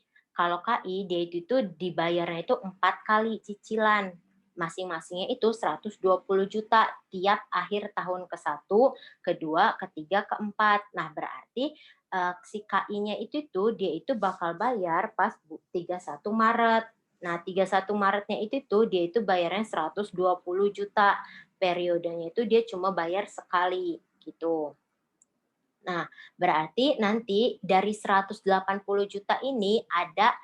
dia itu tuh dibayarnya itu 4 kali cicilan. Masing-masingnya itu 120 juta tiap akhir tahun ke-1, kedua, ketiga, keempat. Nah, berarti si KI-nya itu tuh dia itu bakal bayar pas 31 Maret. Nah, 31 Maretnya itu tuh dia itu bayarnya 120 juta. Periodenya itu dia cuma bayar sekali gitu. Nah, berarti nanti dari 180 juta ini ada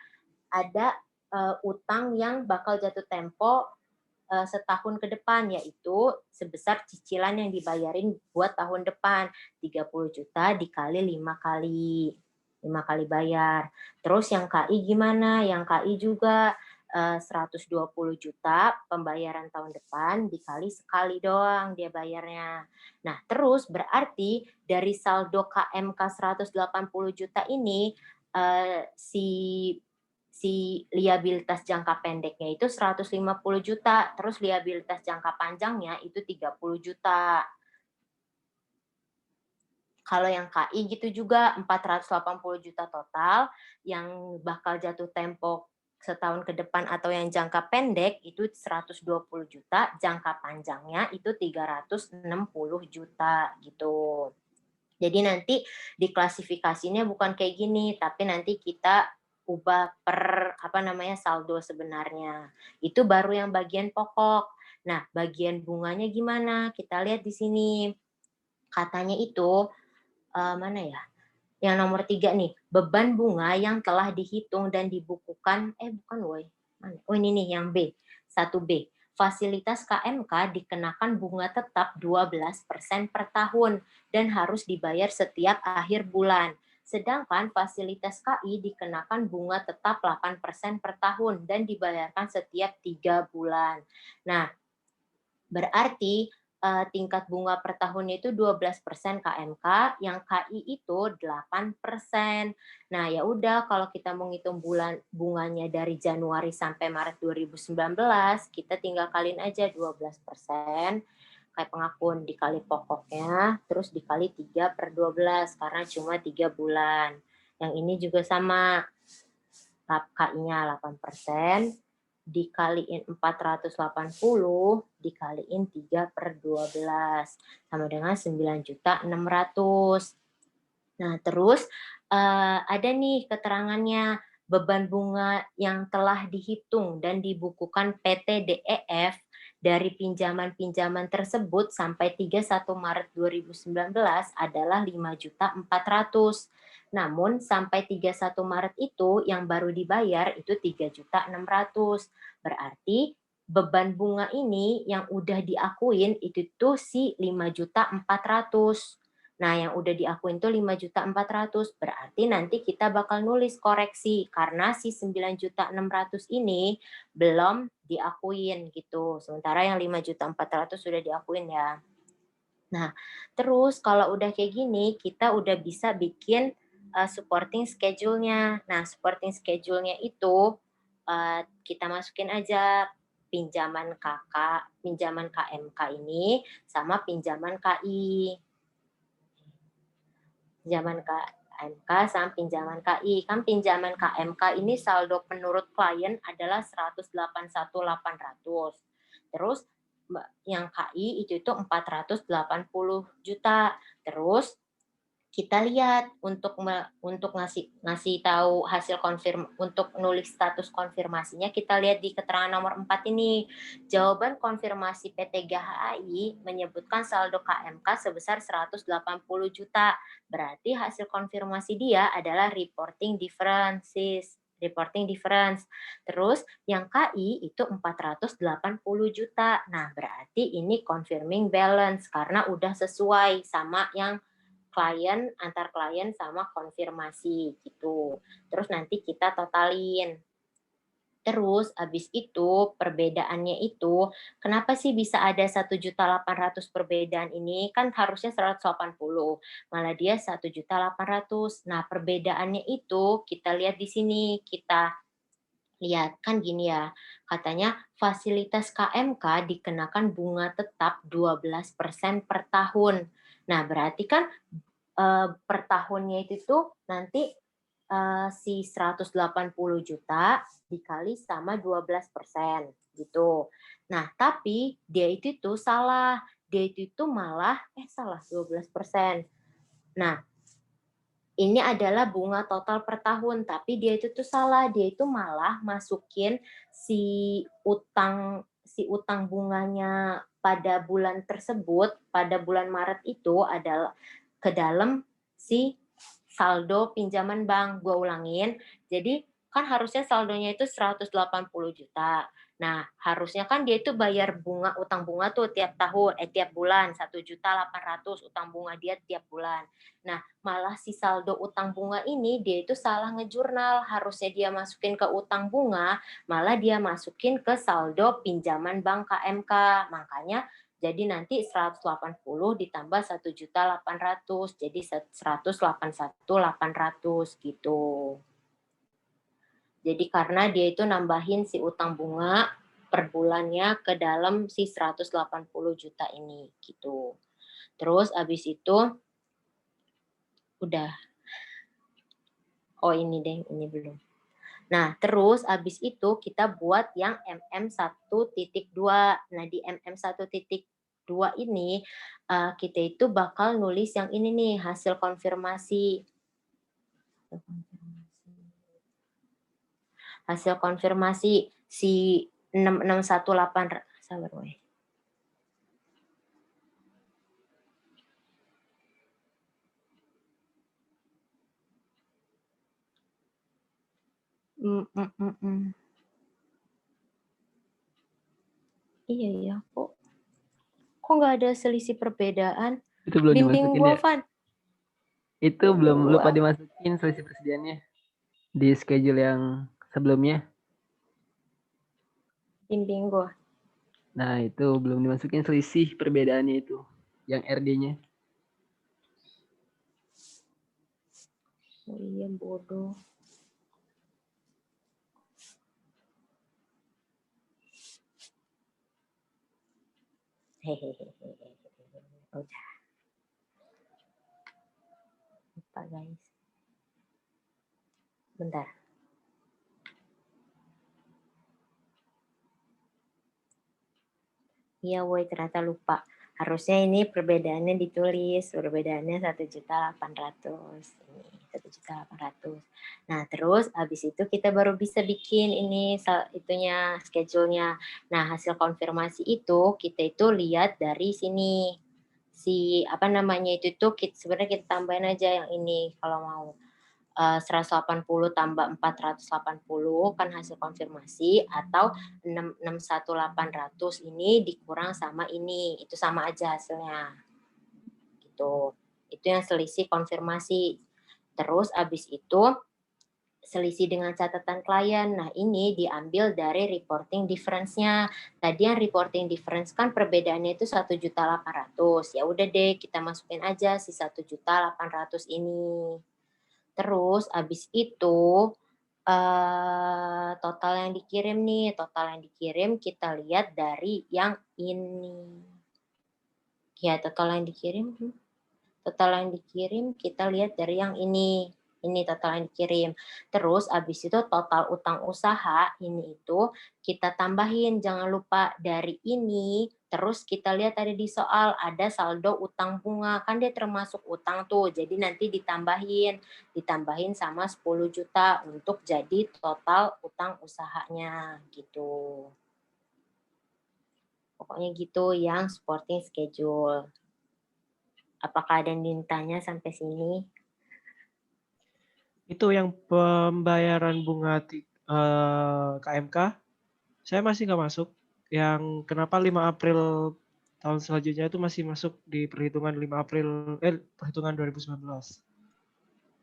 utang yang bakal jatuh tempo setahun ke depan, yaitu sebesar cicilan yang dibayarin buat tahun depan 30 juta dikali 5 kali bayar. Terus yang KI gimana? Yang KI juga 120 juta pembayaran tahun depan dikali sekali doang dia bayarnya. Nah, terus berarti dari saldo KMK 180 juta ini si liabilitas jangka pendeknya itu 150 juta, terus liabilitas jangka panjangnya itu 30 juta. Kalau yang KI gitu juga 480 juta total, yang bakal jatuh tempo setahun ke depan atau yang jangka pendek itu 120 juta, jangka panjangnya itu 360 juta gitu. Jadi nanti diklasifikasinya bukan kayak gini, tapi nanti kita ubah per saldo sebenarnya. Itu baru yang bagian pokok. Nah, bagian bunganya gimana? Kita lihat di sini. Katanya itu mana ya? Yang nomor 3 nih, beban bunga yang telah dihitung dan dibukukan, bukan woi. Oh ini nih yang B, 1B. Fasilitas KMK dikenakan bunga tetap 12% per tahun dan harus dibayar setiap akhir bulan. Sedangkan fasilitas KI dikenakan bunga tetap 8% per tahun dan dibayarkan setiap 3 bulan. Nah, berarti tingkat bunga per tahunnya itu 12% KMK, yang KI itu 8%. Nah, ya udah kalau kita menghitung bulan bunganya dari Januari sampai Maret 2019, kita tinggal kaliin aja 12%, kayak pengakuan dikali pokoknya, terus dikali 3/12, karena cuma 3 bulan. Yang ini juga sama, KI-nya 8%, dikaliin 480, dikaliin 3/12, sama dengan 9.600.000. Nah, terus ada nih keterangannya, beban bunga yang telah dihitung dan dibukukan PT DEF dari pinjaman-pinjaman tersebut sampai 31 Maret 2019 adalah 5.400.000. Namun sampai 31 Maret itu yang baru dibayar itu 3.600.000. Berarti beban bunga ini yang udah diakuin itu tuh si 5.400.000. Nah, yang udah diakuin tuh 5.400.000. Berarti nanti kita bakal nulis koreksi karena si 9.600.000 ini belum diakuin gitu. Sementara yang 5.400.000 sudah diakuin ya. Nah, terus kalau udah kayak gini, kita udah bisa bikin supporting schedule-nya. Nah, supporting schedule-nya itu kita masukin aja pinjaman KMK ini sama pinjaman KI. Pinjaman KMK sama pinjaman KI. Kan pinjaman KMK ini saldo menurut klien adalah 181.800. Terus yang KI itu 480 juta. Terus kita lihat untuk ngasih tahu hasil untuk nulis status konfirmasinya, kita lihat di keterangan nomor 4 ini. Jawaban konfirmasi PT GHI menyebutkan saldo KMK sebesar 180 juta. Berarti hasil konfirmasi dia adalah reporting difference. Terus yang KI itu 480 juta. Nah, berarti ini confirming balance karena udah sesuai sama yang antar klien sama konfirmasi gitu. Terus nanti kita totalin. Terus habis itu perbedaannya itu kenapa sih bisa ada 1.800.000 perbedaan ini? Kan harusnya 180, malah dia 1.800.000. Nah, perbedaannya itu kita lihat di sini, kita lihat kan gini ya. Katanya fasilitas KMK dikenakan bunga tetap 12% per tahun. Nah, berarti kan per tahunnya itu tuh nanti si 180 juta dikali sama 12% gitu. Nah, tapi dia itu tuh salah. Dia itu tuh malah salah 12%. Nah, ini adalah bunga total per tahun, tapi dia itu tuh salah. Dia itu malah masukin si utang bunganya pada bulan tersebut, pada bulan Maret itu adalah ke dalam si saldo pinjaman bank. Gue ulangin. Jadi kan harusnya saldonya itu 180 juta. Nah, harusnya kan dia itu bayar utang bunga tuh tiap bulan 1.800.000 utang bunga dia tiap bulan. Nah, malah si saldo utang bunga ini dia itu salah ngejurnal. Harusnya dia masukin ke utang bunga, malah dia masukin ke saldo pinjaman bank KMK. Makanya jadi nanti 180 ditambah 1.800.000, jadi 181.800 gitu. Jadi karena dia itu nambahin si utang bunga per bulannya ke dalam si 180 juta ini gitu. Terus abis itu udah. Oh ini deh, ini belum. Nah, terus habis itu kita buat yang MM1.2. Nah, di MM1.2 ini kita itu bakal nulis yang ini nih, hasil konfirmasi. Hasil konfirmasi si 6618, sabar woy. Iya, kok nggak ada selisih perbedaan? Itu belum Bimbing dimasukin gua, ya. Van. Itu belum Gua. lupa dimasukin selisih persediaannya di schedule yang sebelumnya. Bimbing gua. Nah, itu belum dimasukin selisih perbedaannya itu, yang RD-nya. Oh iya, bodoh. Hehehe. Udah. Lupa, guys. Bentar. Iya, woi, ternyata lupa. Harusnya ini perbedaannya ditulis. Perbedaannya 1.800.000. Ini 1.800.000. Nah, terus habis itu kita baru bisa bikin ini itunya, schedule-nya. Nah, hasil konfirmasi itu kita itu lihat dari sini. Si apa namanya itu tuh sebenarnya kita tambahin aja yang ini kalau mau. 180 tambah 480 kan hasil konfirmasi, atau 61800 ini dikurang sama ini, itu sama aja hasilnya gitu. Itu yang selisih konfirmasi. Terus abis itu selisih dengan catatan klien. Nah, ini diambil dari reporting difference-nya. Tadi yang reporting difference kan perbedaannya itu 1.800.000. Ya udah deh, kita masukin aja si 1.800.000 ini. Terus abis itu total yang dikirim kita lihat dari yang ini. Ya, total yang dikirim kita lihat dari yang ini. Ini total yang dikirim. Terus abis itu total utang usaha ini itu kita tambahin, jangan lupa dari ini. Terus kita lihat tadi di soal ada saldo utang bunga, kan dia termasuk utang tuh. Jadi nanti ditambahin sama 10 juta untuk jadi total utang usahanya gitu. Pokoknya gitu yang supporting schedule. Apakah ada yang ditanya sampai sini? Itu yang pembayaran bunga KMK, saya masih nggak masuk. Yang kenapa 5 April tahun selanjutnya itu masih masuk di perhitungan 5 April, perhitungan 2019.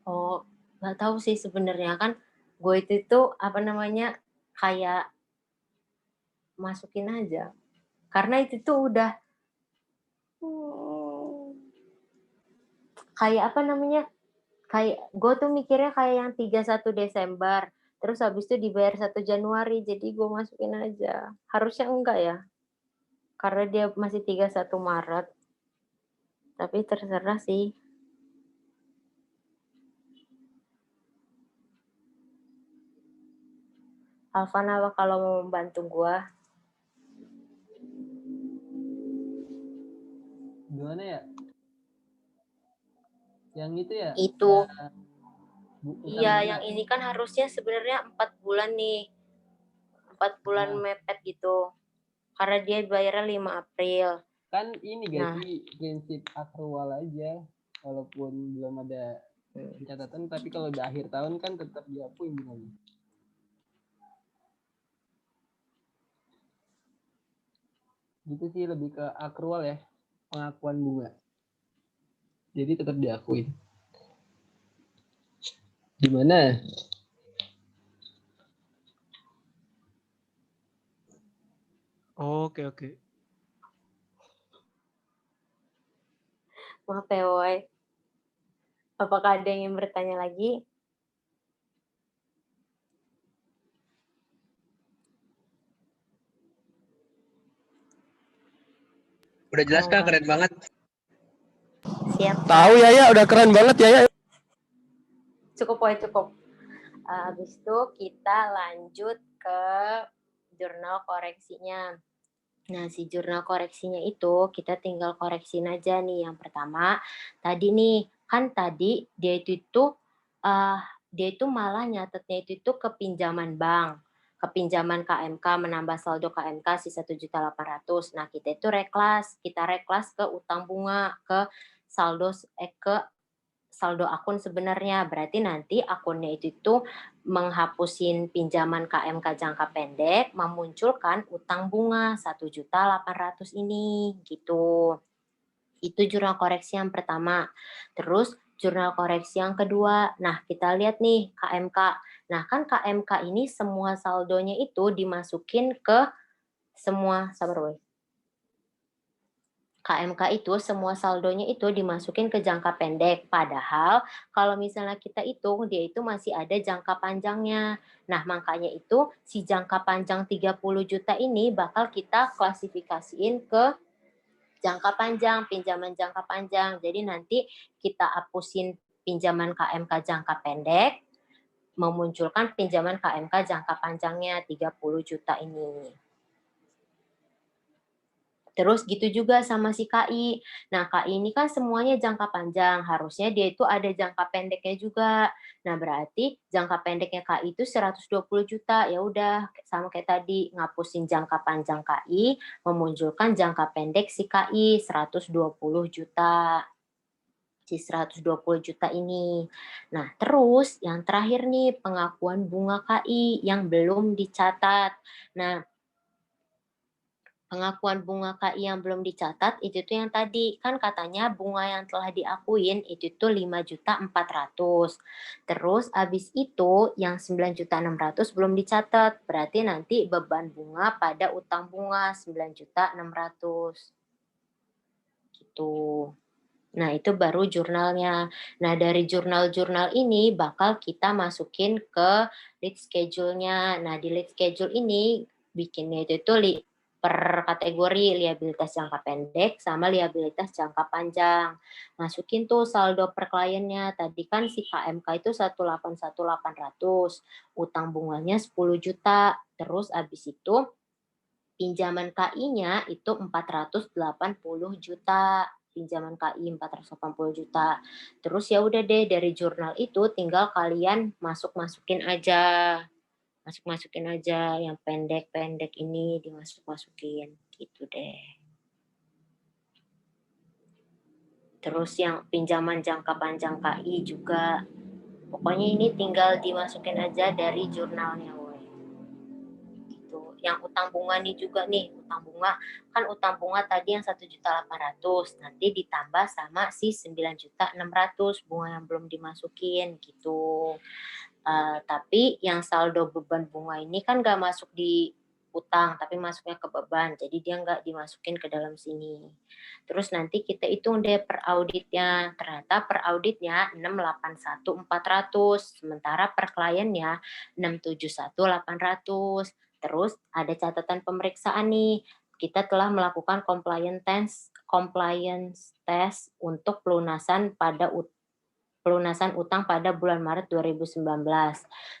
Oh, nggak tahu sih sebenarnya, kan gue itu apa namanya, kayak masukin aja. Karena itu tuh udah kayak apa namanya, kayak gue tuh mikirnya kayak yang 31 Desember, terus habis itu dibayar 1 Januari, jadi gue masukin aja. Harusnya enggak ya, karena dia masih 31 Maret. Tapi terserah sih. Alvan, apa kalau mau membantu gue? Gimana ya? Yang itu ya? Itu. Utang Iya, bunga. yang ini kan harusnya sebenarnya 4 bulan nih. 4 bulan mepet gitu. Karena dia bayarnya 5 April. Kan ini guys, prinsip akrual aja. Walaupun belum ada pencatatan, tapi kalau di akhir tahun kan tetap diakui bunganya. Gitu sih, lebih ke akrual ya, pengakuan bunga. Jadi tetap diakui. Gimana? Oke. Maaf ya, Woy. Apakah ada yang ingin bertanya lagi? Udah jelas Kak, keren banget. Siap. Tahu ya, udah keren banget ya. Cukup, Woy, cukup. Habis itu kita lanjut ke jurnal koreksinya. Nah, si jurnal koreksinya itu kita tinggal koreksin aja nih. Yang pertama, tadi nih, kan tadi dia itu malah nyatetnya itu ke pinjaman bank. Ke pinjaman KMK, menambah saldo KMK sisa 1.800.000. Nah, kita itu kita reklas ke utang bunga, ke saldo akun sebenarnya. Berarti nanti akunnya itu menghapusin pinjaman KMK jangka pendek, memunculkan utang bunga 1.800.000 ini gitu. Itu jurnal koreksi yang pertama. Terus jurnal koreksi yang kedua. Nah, kita lihat nih KMK. Nah, kan KMK ini semua saldonya itu dimasukin ke semua KMK itu semua saldonya itu dimasukin ke jangka pendek. Padahal kalau misalnya kita hitung, dia itu masih ada jangka panjangnya. Nah, makanya itu si jangka panjang 30 juta ini bakal kita klasifikasiin ke jangka panjang, pinjaman jangka panjang. Jadi nanti kita hapusin pinjaman KMK jangka pendek, memunculkan pinjaman KMK jangka panjangnya 30 juta ini. Terus gitu juga sama si KI. Nah, KI ini kan semuanya jangka panjang. Harusnya dia itu ada jangka pendeknya juga. Nah, berarti jangka pendeknya KI itu 120 juta. Ya udah, sama kayak tadi, ngapusin jangka panjang KI, memunculkan jangka pendek si KI 120 juta. Si 120 juta ini. Nah, terus yang terakhir nih, pengakuan bunga KI yang belum dicatat. Nah, pengakuan bunga KI yang belum dicatat itu tuh yang tadi kan katanya bunga yang telah diakuin itu tuh 5.400.000. Terus habis itu yang 9.600.000 belum dicatat. Berarti nanti beban bunga pada utang bunga 9.600.000. Gitu. Nah, itu baru jurnalnya. Nah, dari jurnal-jurnal ini bakal kita masukin ke lead schedule-nya. Nah, di lead schedule ini bikinnya itu per kategori liabilitas jangka pendek sama liabilitas jangka panjang. Masukin tuh saldo per kliennya. Tadi kan si KMK itu 181.800, utang bunganya 10 juta. Terus habis itu pinjaman KI-nya itu 480 juta. Pinjaman KI 480 juta. Terus ya udah deh dari jurnal itu tinggal kalian masukin aja. Masukin aja yang pendek-pendek ini dimasukin gitu deh. Terus yang pinjaman jangka panjang KI juga. Pokoknya ini tinggal dimasukin aja dari jurnalnya, woy. Gitu. Yang utang bunga nih juga nih, utang bunga kan utang bunga tadi yang 1.800.000 nanti ditambah sama si 9.600.000 bunga yang belum dimasukin gitu. Tapi yang saldo beban bunga ini kan nggak masuk di utang, tapi masuknya ke beban. Jadi dia nggak dimasukin ke dalam sini. Terus nanti kita hitung deh per auditnya. Ternyata per auditnya 681.400, sementara per kliennya 671.800. Terus ada catatan pemeriksaan nih. Kita telah melakukan compliance test untuk pelunasan utang pada bulan Maret 2019.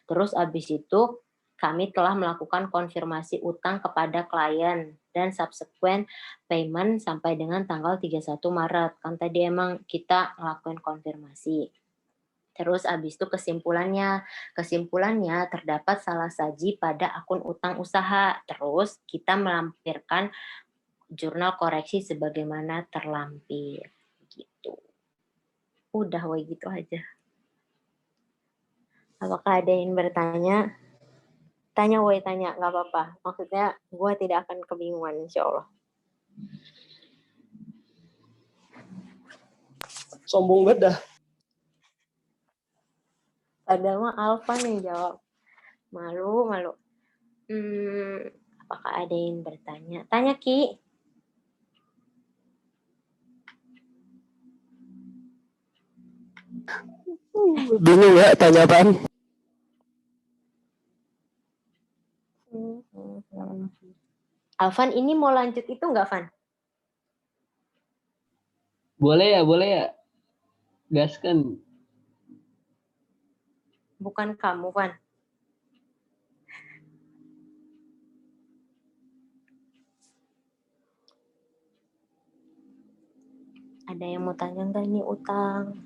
Terus habis itu kami telah melakukan konfirmasi utang kepada klien dan subsequent payment sampai dengan tanggal 31 Maret. Kan tadi emang kita ngelakuin konfirmasi. Terus habis itu kesimpulannya terdapat salah saji pada akun utang usaha. Terus kita melampirkan jurnal koreksi sebagaimana terlampir. Gitu. Udah, woy, gitu aja. Apakah ada yang bertanya? Tanya, woy, tanya. Nggak apa-apa. Maksudnya, gue tidak akan kebingungan, insya Allah. Sombong banget dah. Padahal mah Alfa nih jawab. Malu. Apakah ada yang bertanya? Tanya, Ki. Bingung ya tanya apaan? Alvan, ini mau lanjut itu nggak, Van? Boleh ya. Gaskan. Bukan kamu, Van. Ada yang mau tanya nggak nih utang?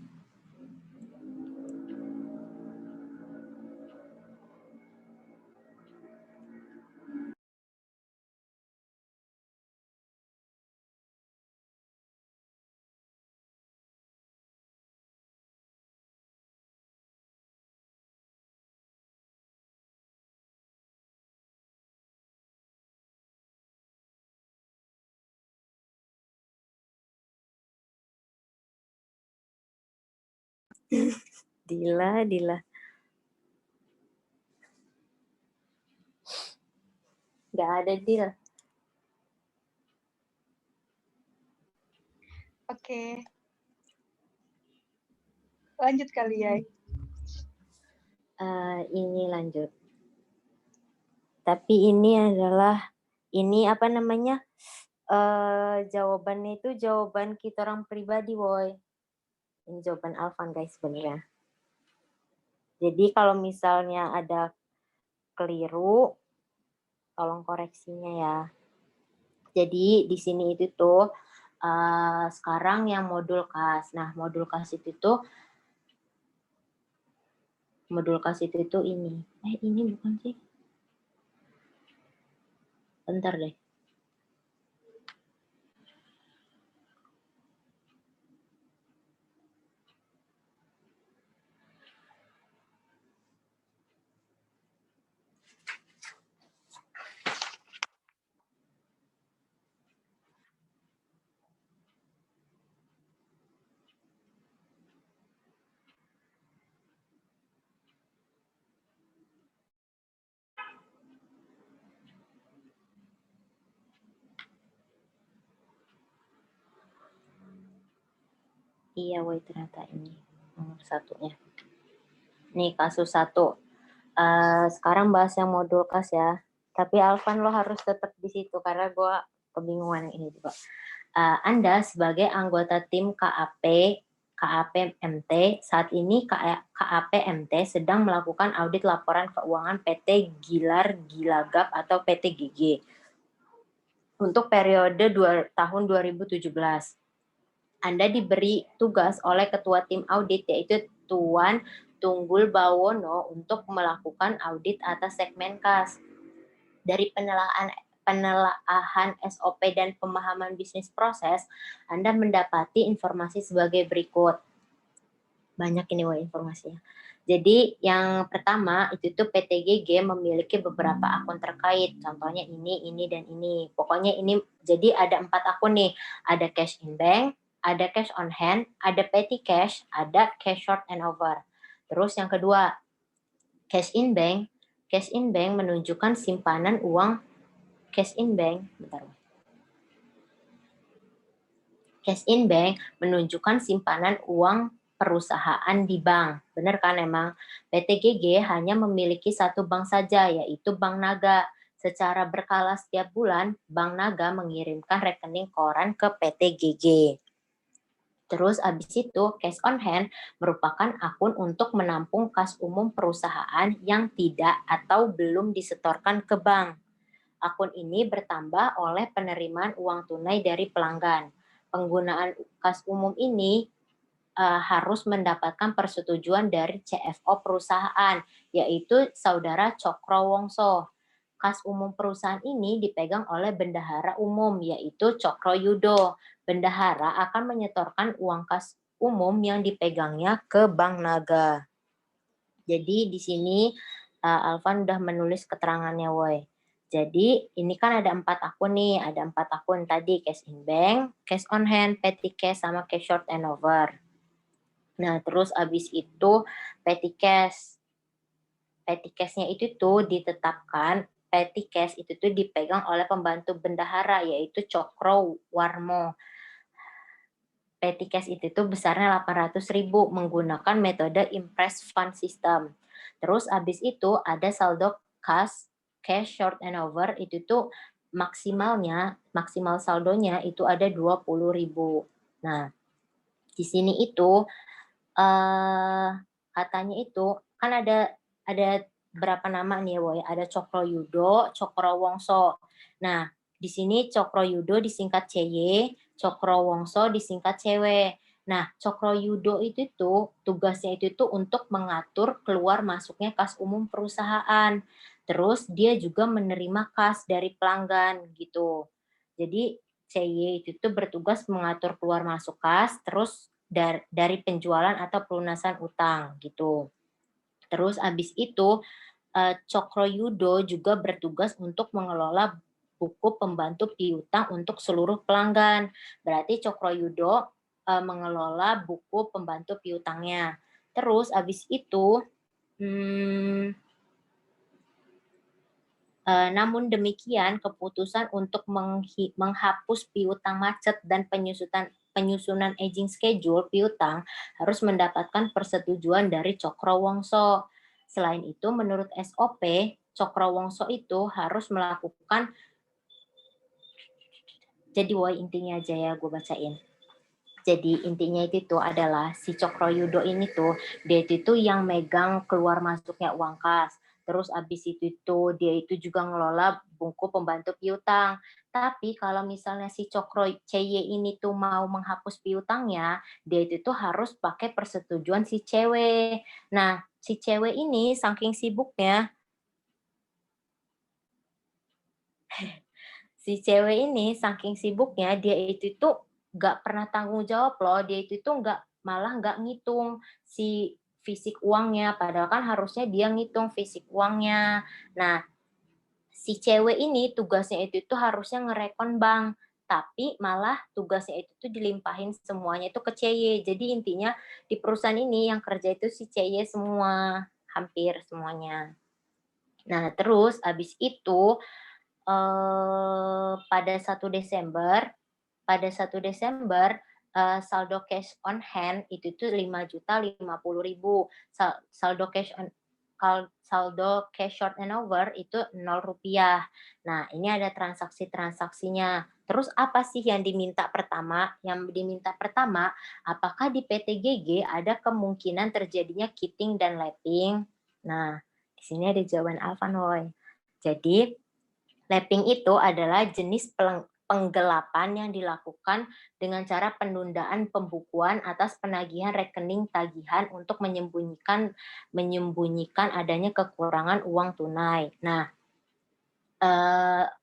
Dila. Nggak ada Dil. Oke. Lanjut kali ya. Ini lanjut. Tapi ini adalah, ini apa namanya, jawabannya itu jawaban kita orang pribadi, woy. Ini jawaban Alvan, guys, sebenarnya. Jadi kalau misalnya ada keliru, tolong koreksinya ya. Jadi di sini itu tuh sekarang yang modul KAS. Nah, modul KAS itu ini. Ini bukan sih? Bentar deh. Iya, woy, ternyata ini nomor satunya. Nih, kasus 1. Sekarang bahas yang modul KAS ya. Tapi Alvan lo harus tetap di situ karena gue kebingungan ini juga. Anda sebagai anggota tim KAP-MT, saat ini KAP-MT sedang melakukan audit laporan keuangan PT Gilar Gilagap atau PT GG untuk periode tahun 2017. Anda diberi tugas oleh Ketua Tim Audit yaitu Tuan Tunggul Bawono untuk melakukan audit atas segmen KAS. Dari penelaahan SOP dan pemahaman bisnis proses, Anda mendapati informasi sebagai berikut. Banyak ini informasinya. Jadi yang pertama itu tuh PT GG memiliki beberapa akun terkait. Contohnya ini, dan ini. Pokoknya ini, jadi ada 4 akun nih. Ada cash in bank, ada cash on hand, ada petty cash, ada cash short and over. Terus yang kedua, cash in bank. Cash in bank menunjukkan simpanan uang cash in bank. Bentar. Cash in bank menunjukkan simpanan uang perusahaan di bank. Benar kan emang? PT GG hanya memiliki satu bank saja, yaitu Bank Naga. Secara berkala setiap bulan, Bank Naga mengirimkan rekening koran ke PT GG. Terus abis itu cash on hand merupakan akun untuk menampung kas umum perusahaan yang tidak atau belum disetorkan ke bank. Akun ini bertambah oleh penerimaan uang tunai dari pelanggan. Penggunaan kas umum ini harus mendapatkan persetujuan dari CFO perusahaan, yaitu Saudara Cokro Wongso. Kas umum perusahaan ini dipegang oleh bendahara umum, yaitu Cokro Yudo. Bendahara akan menyetorkan uang kas umum yang dipegangnya ke Bank Naga. Jadi di sini Alvan udah menulis keterangannya, woy. Jadi ini kan ada 4 akun nih, ada 4 akun tadi, cash in bank, cash on hand, petty cash, sama cash short and over. Nah, terus abis itu petty cash. Petty cash-nya itu tuh ditetapkan, petty cash itu tuh dipegang oleh pembantu bendahara, yaitu Cokro Warmo. Petty cash itu tuh besarnya 800.000 menggunakan metode impress fund system. Terus abis itu ada saldo kas, cash short and over, itu tuh maksimal saldonya itu ada 20.000. Nah, di sini itu katanya itu kan ada berapa nama nih ya, Woy? Ada Cokroyudo, Cokrowongso. Nah, di sini Cokroyudo disingkat CY, Cokrowongso disingkat CW. Nah, Cokroyudo itu tuh tugasnya itu tuh untuk mengatur keluar masuknya kas umum perusahaan. Terus dia juga menerima kas dari pelanggan gitu. Jadi CY itu tuh bertugas mengatur keluar masuk kas, terus dari penjualan atau pelunasan utang gitu. Terus abis itu Cokroyudo juga bertugas untuk mengelola buku pembantu piutang untuk seluruh pelanggan. Berarti Cokroyudo mengelola buku pembantu piutangnya. Terus abis itu namun demikian, keputusan untuk menghapus piutang macet dan penyusunan aging schedule piutang harus mendapatkan persetujuan dari Cokrowongso. Selain itu, menurut SOP, Cokrowongso itu harus melakukan, jadi Woy intinya aja ya gue bacain. Jadi intinya itu adalah si Cokroyudo ini tuh, dia itu yang megang keluar masuknya uang kas. Terus abis itu dia itu juga ngelola buku pembantu piutang. Tapi kalau misalnya si Cokro CY ini tuh mau menghapus piutangnya, dia itu tuh harus pakai persetujuan si cewek. Nah, si cewek ini saking sibuknya, dia itu tuh nggak pernah tanggung jawab loh. Dia itu tuh malah nggak ngitung si fisik uangnya, padahal kan harusnya dia ngitung fisik uangnya. Nah, si cewek ini tugasnya itu tuh harusnya ngerekon bank, tapi malah tugasnya itu tuh dilimpahin semuanya itu ke CY. Jadi intinya di perusahaan ini yang kerja itu si CY semua, hampir semuanya. Nah, terus abis itu pada 1 Desember saldo cash on hand itu tuh 5.050.000. Saldo cash short and over itu 0 rupiah. Nah, ini ada transaksinya. Terus apa sih yang diminta pertama? Yang diminta pertama, apakah di PTGG ada kemungkinan terjadinya kitting dan lapping? Nah, di sini ada jawaban Alvan, Woy. Jadi, lapping itu adalah jenis penggelapan yang dilakukan dengan cara penundaan pembukuan atas penagihan rekening tagihan untuk menyembunyikan adanya kekurangan uang tunai. Nah,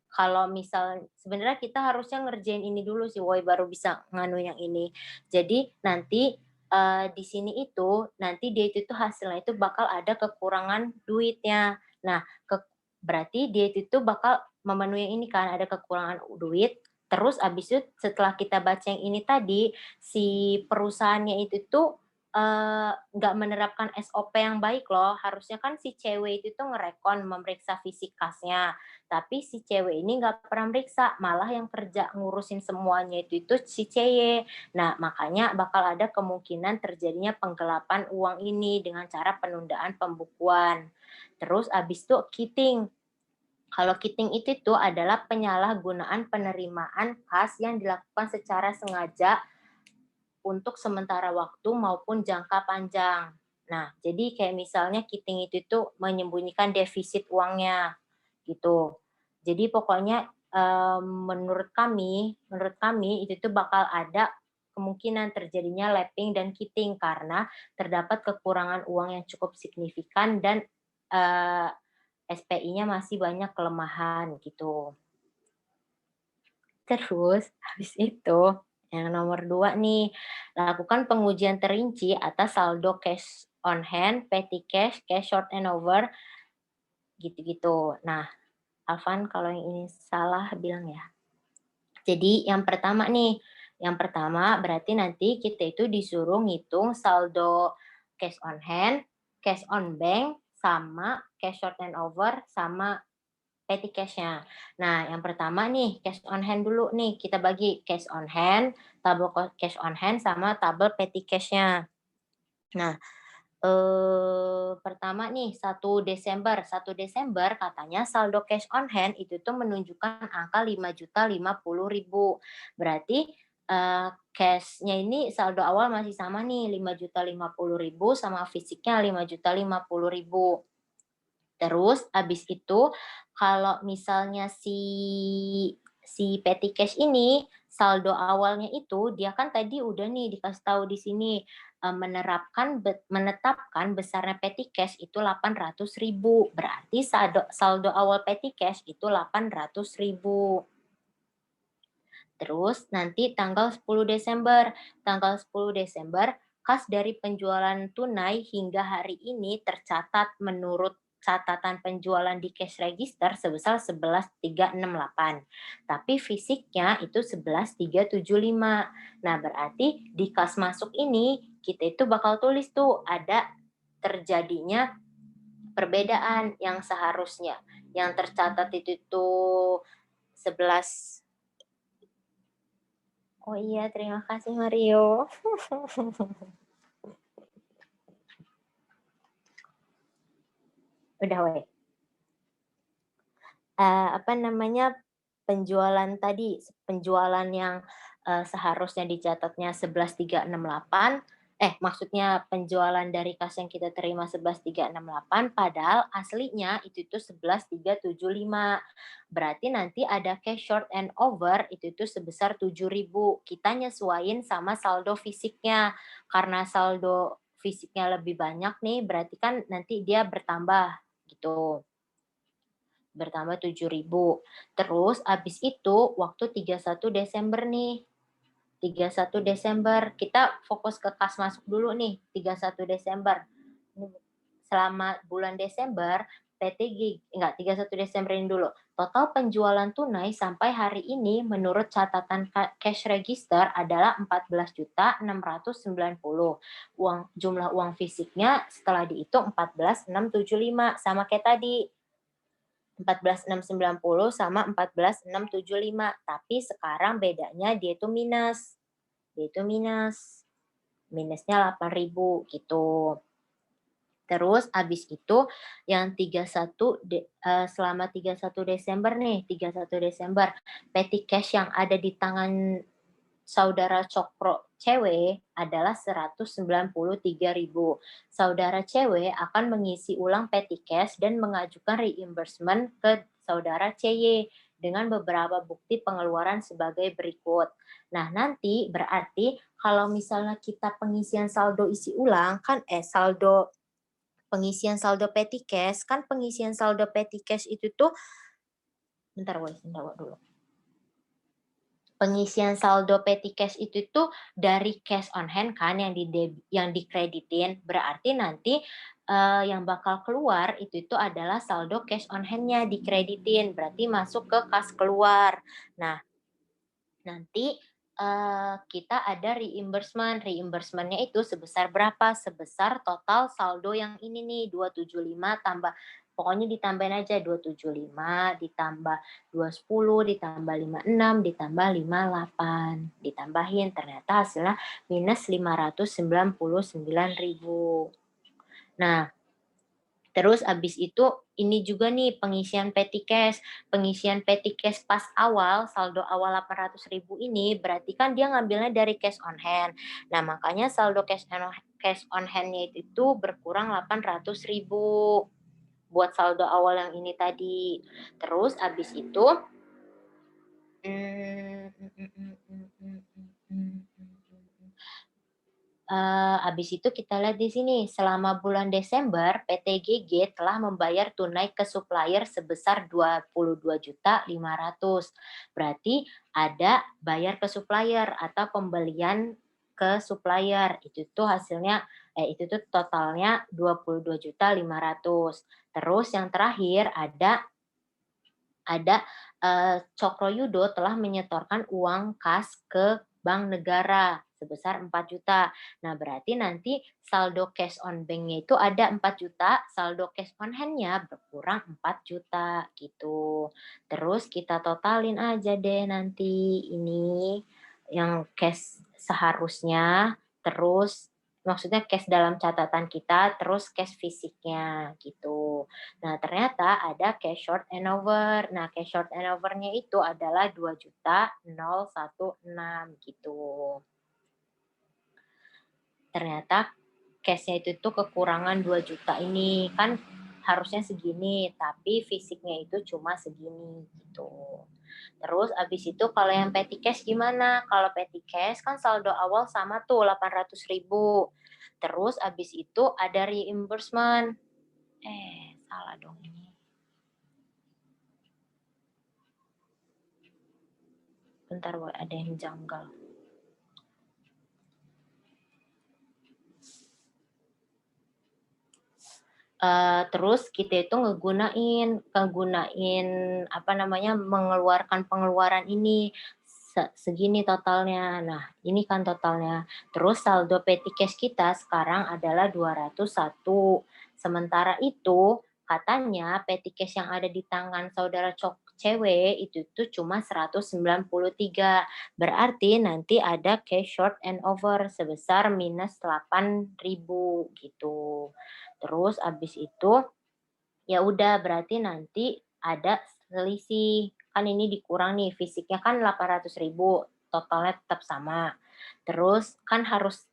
kalau misal sebenarnya kita harusnya ngerjain ini dulu sih, Woy, baru bisa nganu yang ini. Jadi nanti di sini itu nanti dia itu hasilnya itu bakal ada kekurangan duitnya. Nah, berarti dia itu bakal memenuhi ini kan, ada kekurangan duit. Terus abis itu setelah kita baca yang ini tadi, si perusahaannya itu tuh nggak menerapkan SOP yang baik loh. Harusnya kan si cewek itu tuh ngerekon memeriksa fisik kasnya, tapi si cewek ini nggak pernah meriksa, malah yang kerja ngurusin semuanya itu si CY. Nah, makanya bakal ada kemungkinan terjadinya penggelapan uang ini dengan cara penundaan pembukuan. Terus abis itu kitting. Kalau kitting itu tuh adalah penyalahgunaan penerimaan kas yang dilakukan secara sengaja untuk sementara waktu maupun jangka panjang. Nah, jadi kayak misalnya kitting itu tuh menyembunyikan defisit uangnya gitu. Jadi pokoknya menurut kami itu tuh bakal ada kemungkinan terjadinya lapping dan kitting karena terdapat kekurangan uang yang cukup signifikan dan SPI-nya masih banyak kelemahan gitu. Terus habis itu yang nomor 2 nih, lakukan pengujian terinci atas saldo cash on hand, petty cash, cash short and over, gitu-gitu. Nah, Alvan kalau yang ini salah bilang ya. Jadi yang pertama berarti nanti kita itu disuruh ngitung saldo cash on hand, cash on bank, sama cash short and over, sama petty cash-nya. Nah, yang pertama nih, cash on hand dulu nih. Kita bagi cash on hand, tabel cash on hand, sama tabel petty cash-nya. Nah, pertama nih, 1 Desember katanya saldo cash on hand itu tuh menunjukkan angka 5.050.000. Berarti cash-nya ini saldo awal masih sama nih, 5.050.000 sama fisiknya 5.050.000. Terus habis itu kalau misalnya si petty cash ini saldo awalnya itu dia kan tadi udah nih dikasih tahu di sini menetapkan besarnya petty cash itu 800.000. Berarti saldo awal petty cash itu 800.000. Terus nanti tanggal 10 Desember. Tanggal 10 Desember, kas dari penjualan tunai hingga hari ini tercatat menurut catatan penjualan di cash register sebesar 11.368. Tapi fisiknya itu 11.375. Nah, berarti di kas masuk ini kita itu bakal tulis tuh ada terjadinya perbedaan yang seharusnya. Yang tercatat itu tuh 11. Oh iya, terima kasih Mario. Udah, weh. Penjualan tadi, penjualan yang seharusnya dicatatnya 11.368, maksudnya penjualan dari kas yang kita terima 11.368, padahal aslinya itu 11.375. Berarti nanti ada cash short and over itu sebesar 7.000. Kita nyesuaiin sama saldo fisiknya. Karena saldo fisiknya lebih banyak nih, berarti kan nanti dia bertambah gitu. Bertambah 7.000. Terus abis itu waktu 31 Desember nih. 31 Desember. Kita fokus ke kas masuk dulu nih. 31 Desember. Selama bulan Desember, 31 Desember ini dulu. Total penjualan tunai sampai hari ini menurut catatan cash register adalah 14.690. Jumlah uang fisiknya setelah dihitung 14.675. Sama kayak tadi. 14.690 sama 14.675. Tapi sekarang bedanya dia itu minus. Minusnya 8.000 gitu. Terus abis itu yang 31 selama 31 Desember nih, 31 Desember petty cash yang ada di tangan saudara Cokro cewek adalah 193.000. Saudara cewek akan mengisi ulang petty cash dan mengajukan reimbursement ke saudara CY dengan beberapa bukti pengeluaran sebagai berikut. Nah, nanti berarti kalau misalnya kita pengisian saldo isi ulang kan pengisian saldo petty cash kan pengisian saldo petty cash itu tuh bentar dulu. Pengisian saldo petty cash itu tuh dari cash on hand kan yang dikreditin, berarti nanti yang bakal keluar itu adalah saldo cash on hand-nya dikreditin, berarti masuk ke kas keluar. Nah, nanti kita ada reimbursement-nya itu sebesar berapa? Sebesar total saldo yang ini nih 275 tambah pokoknya ditambahin aja 275 ditambah 210 ditambah 56 ditambah 58. Ditambahin ternyata hasilnya minus 599.000. Nah, terus abis itu ini juga nih pengisian petty cash. Pengisian petty cash pas awal, saldo awal 800.000 ini berarti kan dia ngambilnya dari cash on hand. Nah, makanya saldo cash on hand-nya itu berkurang 800.000 buat saldo awal yang ini tadi. Terus abis itu habis itu kita lihat di sini, selama bulan Desember, PT GG telah membayar tunai ke supplier sebesar 22.500.000. Berarti ada bayar ke supplier atau pembelian ke supplier. Itu tuh hasilnya, itu tuh totalnya 22.500.000. Terus yang terakhir ada Cokro Yudo telah menyetorkan uang kas ke Bank Negara sebesar 4 juta. Nah, berarti nanti saldo cash on bank-nya itu ada 4 juta, saldo cash on hand-nya berkurang 4 juta gitu. Terus kita totalin aja deh nanti ini yang cash seharusnya, terus maksudnya cash dalam catatan kita, terus cash fisiknya gitu. Nah, ternyata ada cash short and over. Nah, cash short and over-nya itu adalah 2.016 gitu. Ternyata cash-nya itu tuh kekurangan 2 juta ini. Kan harusnya segini, tapi fisiknya itu cuma segini gitu. Terus abis itu kalau yang petty cash gimana? Kalau petty cash kan saldo awal sama tuh 800.000. Terus abis itu ada reimbursement. Salah dong ini. Bentar, ada yang janggal. Terus kita itu ngegunain apa namanya, mengeluarkan pengeluaran ini segini totalnya. Nah, ini kan totalnya. Terus saldo petty cash kita sekarang adalah 201. Sementara itu katanya petty cash yang ada di tangan saudara cewek itu tuh cuma 193. Berarti nanti ada cash short and over sebesar minus 8.000 gitu. Terus abis itu ya udah berarti nanti ada selisih. Kan ini dikurang nih, fisiknya kan 800.000, totalnya tetap sama. Terus kan harus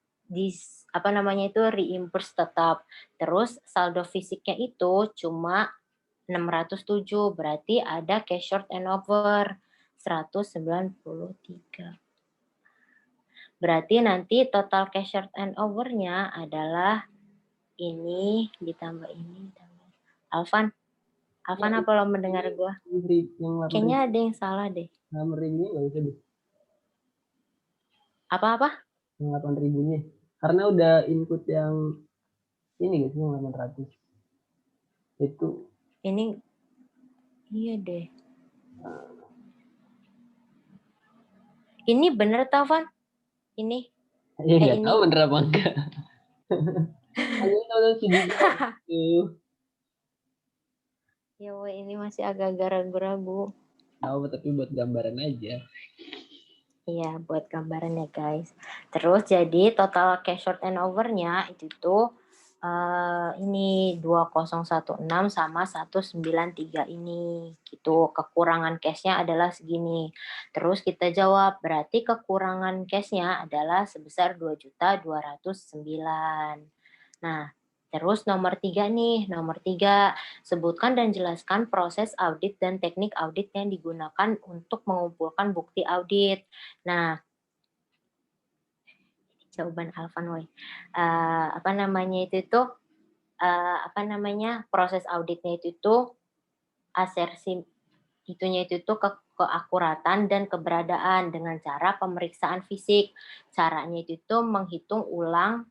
apa namanya itu reimburse tetap. Terus saldo fisiknya itu cuma 607, berarti ada cash short and over 193. Berarti nanti total cash short and over-nya adalah ini ditambah ini. Alvan Ya, apa lo mendengar gue? Yang Kayaknya ada yang salah deh. 8.000 nggak usah deh. Apa-apa? Yang 8.000-nya. Karena udah input yang ini guys, yang 800. Itu. Ini, iya deh. Ini bener tau, Van? Ini. Ya nggak ini. tahu bener apa enggak. Hanya tahu sedikit itu. Ya weh, ini masih agak-agak ragu-ragu. Tahu tapi buat gambaran aja. Iya, buat gambaran ya guys. Terus jadi total cash short and over-nya itu tuh ini 2016 sama 193 ini gitu. Kekurangan cash-nya adalah segini. Terus kita jawab, berarti kekurangan cash-nya adalah sebesar 2.209. Nah, terus nomor 3 nih, nomor 3, sebutkan dan jelaskan proses audit dan teknik audit yang digunakan untuk mengumpulkan bukti audit. Nah, jawaban Alvan, woy. Apa namanya itu tuh, proses auditnya itu tuh asersi itunya itu tuh keakuratan dan keberadaan dengan cara pemeriksaan fisik. Caranya itu tuh menghitung ulang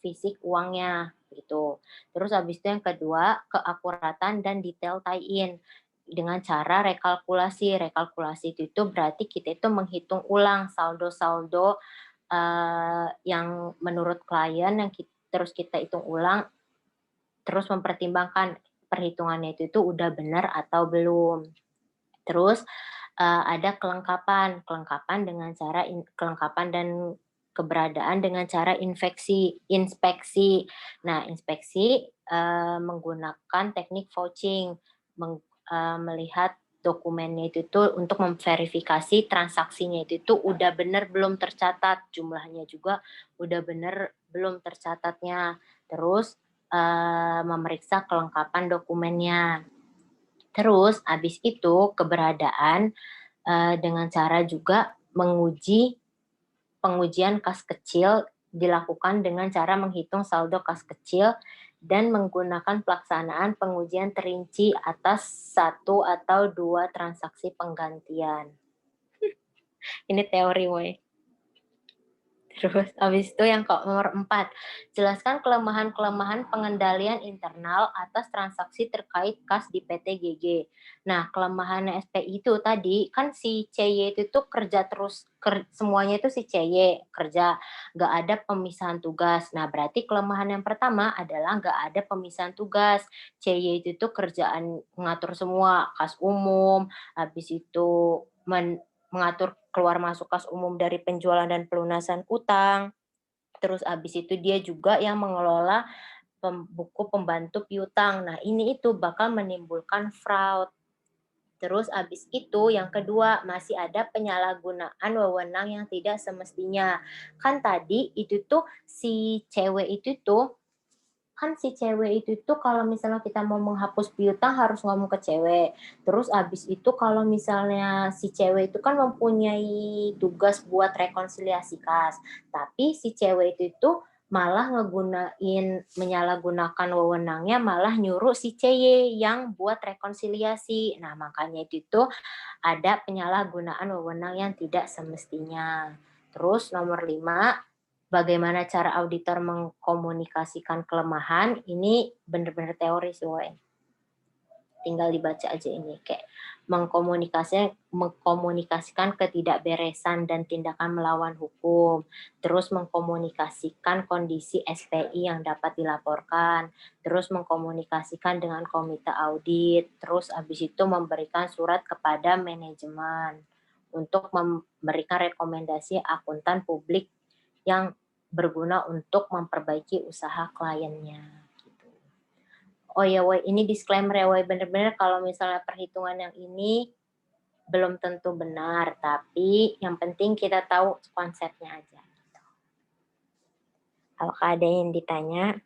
fisik uangnya gitu. Terus habis itu yang kedua, keakuratan dan detail tie-in dengan cara rekalkulasi. Rekalkulasi itu berarti kita itu menghitung ulang saldo-saldo yang menurut klien yang terus kita hitung ulang, terus mempertimbangkan perhitungannya itu udah benar atau belum. Terus ada kelengkapan dengan cara kelengkapan dan keberadaan dengan cara inspeksi. Nah, inspeksi menggunakan teknik vouching, melihat dokumennya itu tuh untuk memverifikasi transaksinya itu tuh udah benar belum tercatat, jumlahnya juga udah benar belum tercatatnya. Terus memeriksa kelengkapan dokumennya. Terus habis itu keberadaan dengan cara juga pengujian kas kecil dilakukan dengan cara menghitung saldo kas kecil dan menggunakan pelaksanaan pengujian terinci atas 1 atau 2 transaksi penggantian. Ini teori, woy. Terus habis itu yang nomor 4, jelaskan kelemahan-kelemahan pengendalian internal atas transaksi terkait kas di PT GG. Nah, kelemahan SPI itu tadi kan si CY itu tuh kerja terus, semuanya itu si CY kerja, nggak ada pemisahan tugas. Nah, berarti kelemahan yang pertama adalah nggak ada pemisahan tugas. CY itu tuh kerjaan mengatur semua, kas umum, habis itu mengatur keluar masuk kas umum dari penjualan dan pelunasan utang, Terus habis itu dia juga yang mengelola buku pembantu piutang. Nah, ini itu bakal menimbulkan fraud. Terus habis itu yang kedua masih ada penyalahgunaan wewenang yang tidak semestinya. Kan tadi itu tuh si cewek itu tuh kalau misalnya kita mau menghapus piutang harus ngomong ke cewek. Terus abis itu kalau misalnya si cewek itu kan mempunyai tugas buat rekonsiliasi kas. Tapi si cewek itu malah menyalahgunakan wewenangnya, malah nyuruh si CY yang buat rekonsiliasi. Nah, makanya itu ada penyalahgunaan wewenang yang tidak semestinya. Terus nomor 5, bagaimana cara auditor mengkomunikasikan kelemahan. Ini benar-benar teori sih, woy. Tinggal dibaca aja ini, kayak mengkomunikasikan ketidakberesan dan tindakan melawan hukum, terus mengkomunikasikan kondisi SPI yang dapat dilaporkan, terus mengkomunikasikan dengan komite audit, terus habis itu memberikan surat kepada manajemen untuk memberikan rekomendasi akuntan publik yang berguna untuk memperbaiki usaha kliennya. Oh ya, woy, ini disclaimer ya, woy, bener-bener kalau misalnya perhitungan yang ini belum tentu benar, tapi yang penting kita tahu konsepnya aja. Apakah ada yang ditanya?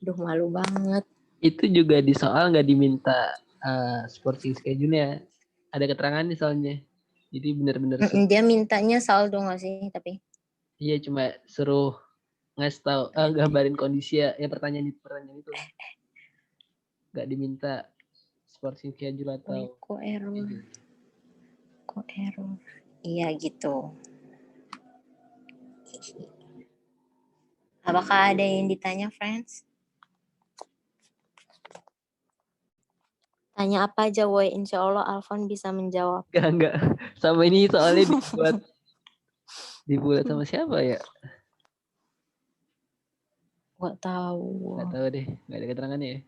Duh, malu banget. Itu juga di soal nggak diminta sporting schedule-nya. Ada keterangan nih soalnya. Jadi benar-benar Dia mintanya saldo nggak sih, tapi? Iya, cuma suruh ngasih tahu, gambarin kondisi ya. Pertanyaan itu nggak diminta sporting schedule atau Kok error? Iya gitu. Apakah ada yang ditanya, friends? Tanya apa aja, woy. Insya Allah Alfon bisa menjawab. enggak. Sama ini soalnya dibuat sama siapa ya? Nggak tahu. Nggak tahu deh, nggak ada keterangannya ya.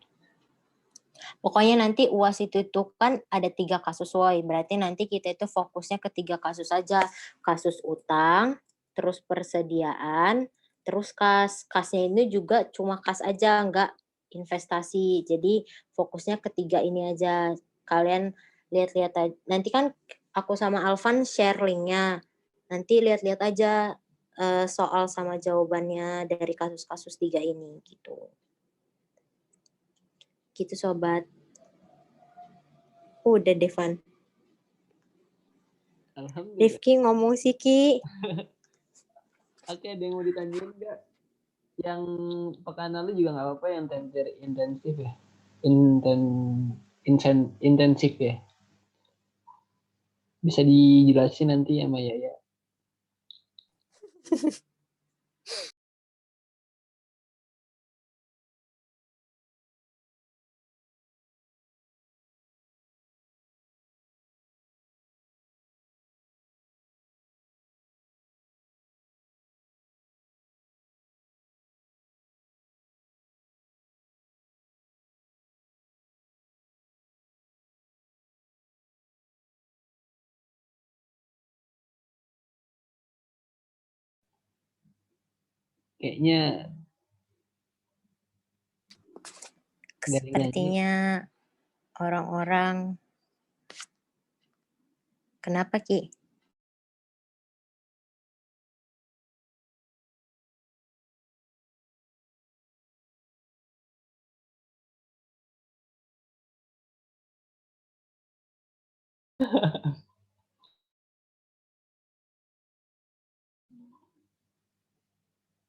Pokoknya nanti UAS itu kan ada 3 kasus, woy. Berarti nanti kita itu fokusnya ke 3 kasus saja. Kasus utang, terus persediaan, terus kas. Kasnya ini juga cuma kas aja, nggak investasi. Jadi fokusnya ke 3 ini aja. Kalian lihat-lihat aja. Nanti kan aku sama Alvan share linknya. Nanti lihat-lihat aja soal sama jawabannya dari kasus-kasus 3 ini gitu. Gitu sobat. Udah Devan. Alhamdulillah. Rifki ngomong sih Ki. Oke, ada yang mau ditanyain nggak? Yang pekan lalu juga nggak apa-apa, yang intensif ya. Intensif ya. Bisa dijelasin nanti sama Yaya. Kayaknya Sepertinya orang-orang kenapa Ki?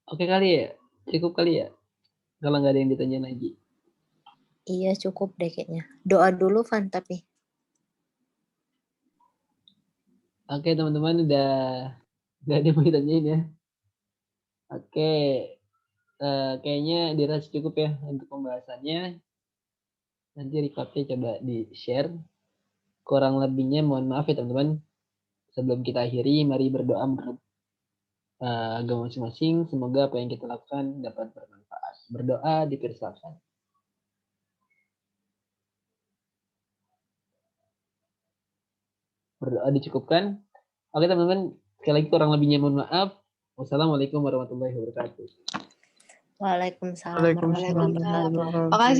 oke kali ya, cukup kali ya. Kalau nggak ada yang ditanya lagi. Iya cukup deh kayaknya. Doa dulu Van tapi. Oke teman-teman, udah nggak ada yang mau ditanyain ya. Oke, kayaknya dirasa cukup ya untuk pembahasannya. Nanti recordnya coba di-share. Kurang lebihnya mohon maaf ya teman-teman. Sebelum kita akhiri, mari berdoa menurut agama masing-masing. Semoga apa yang kita lakukan dapat bermanfaat. Berdoa dipersilakan. Berdoa dicukupkan. Oke teman-teman, Sekali lagi kurang lebihnya mohon maaf. Wassalamualaikum warahmatullahi wabarakatuh. Waalaikumsalam Waalaikumsalam. warahmatullahi wabarakatuh. Makasih.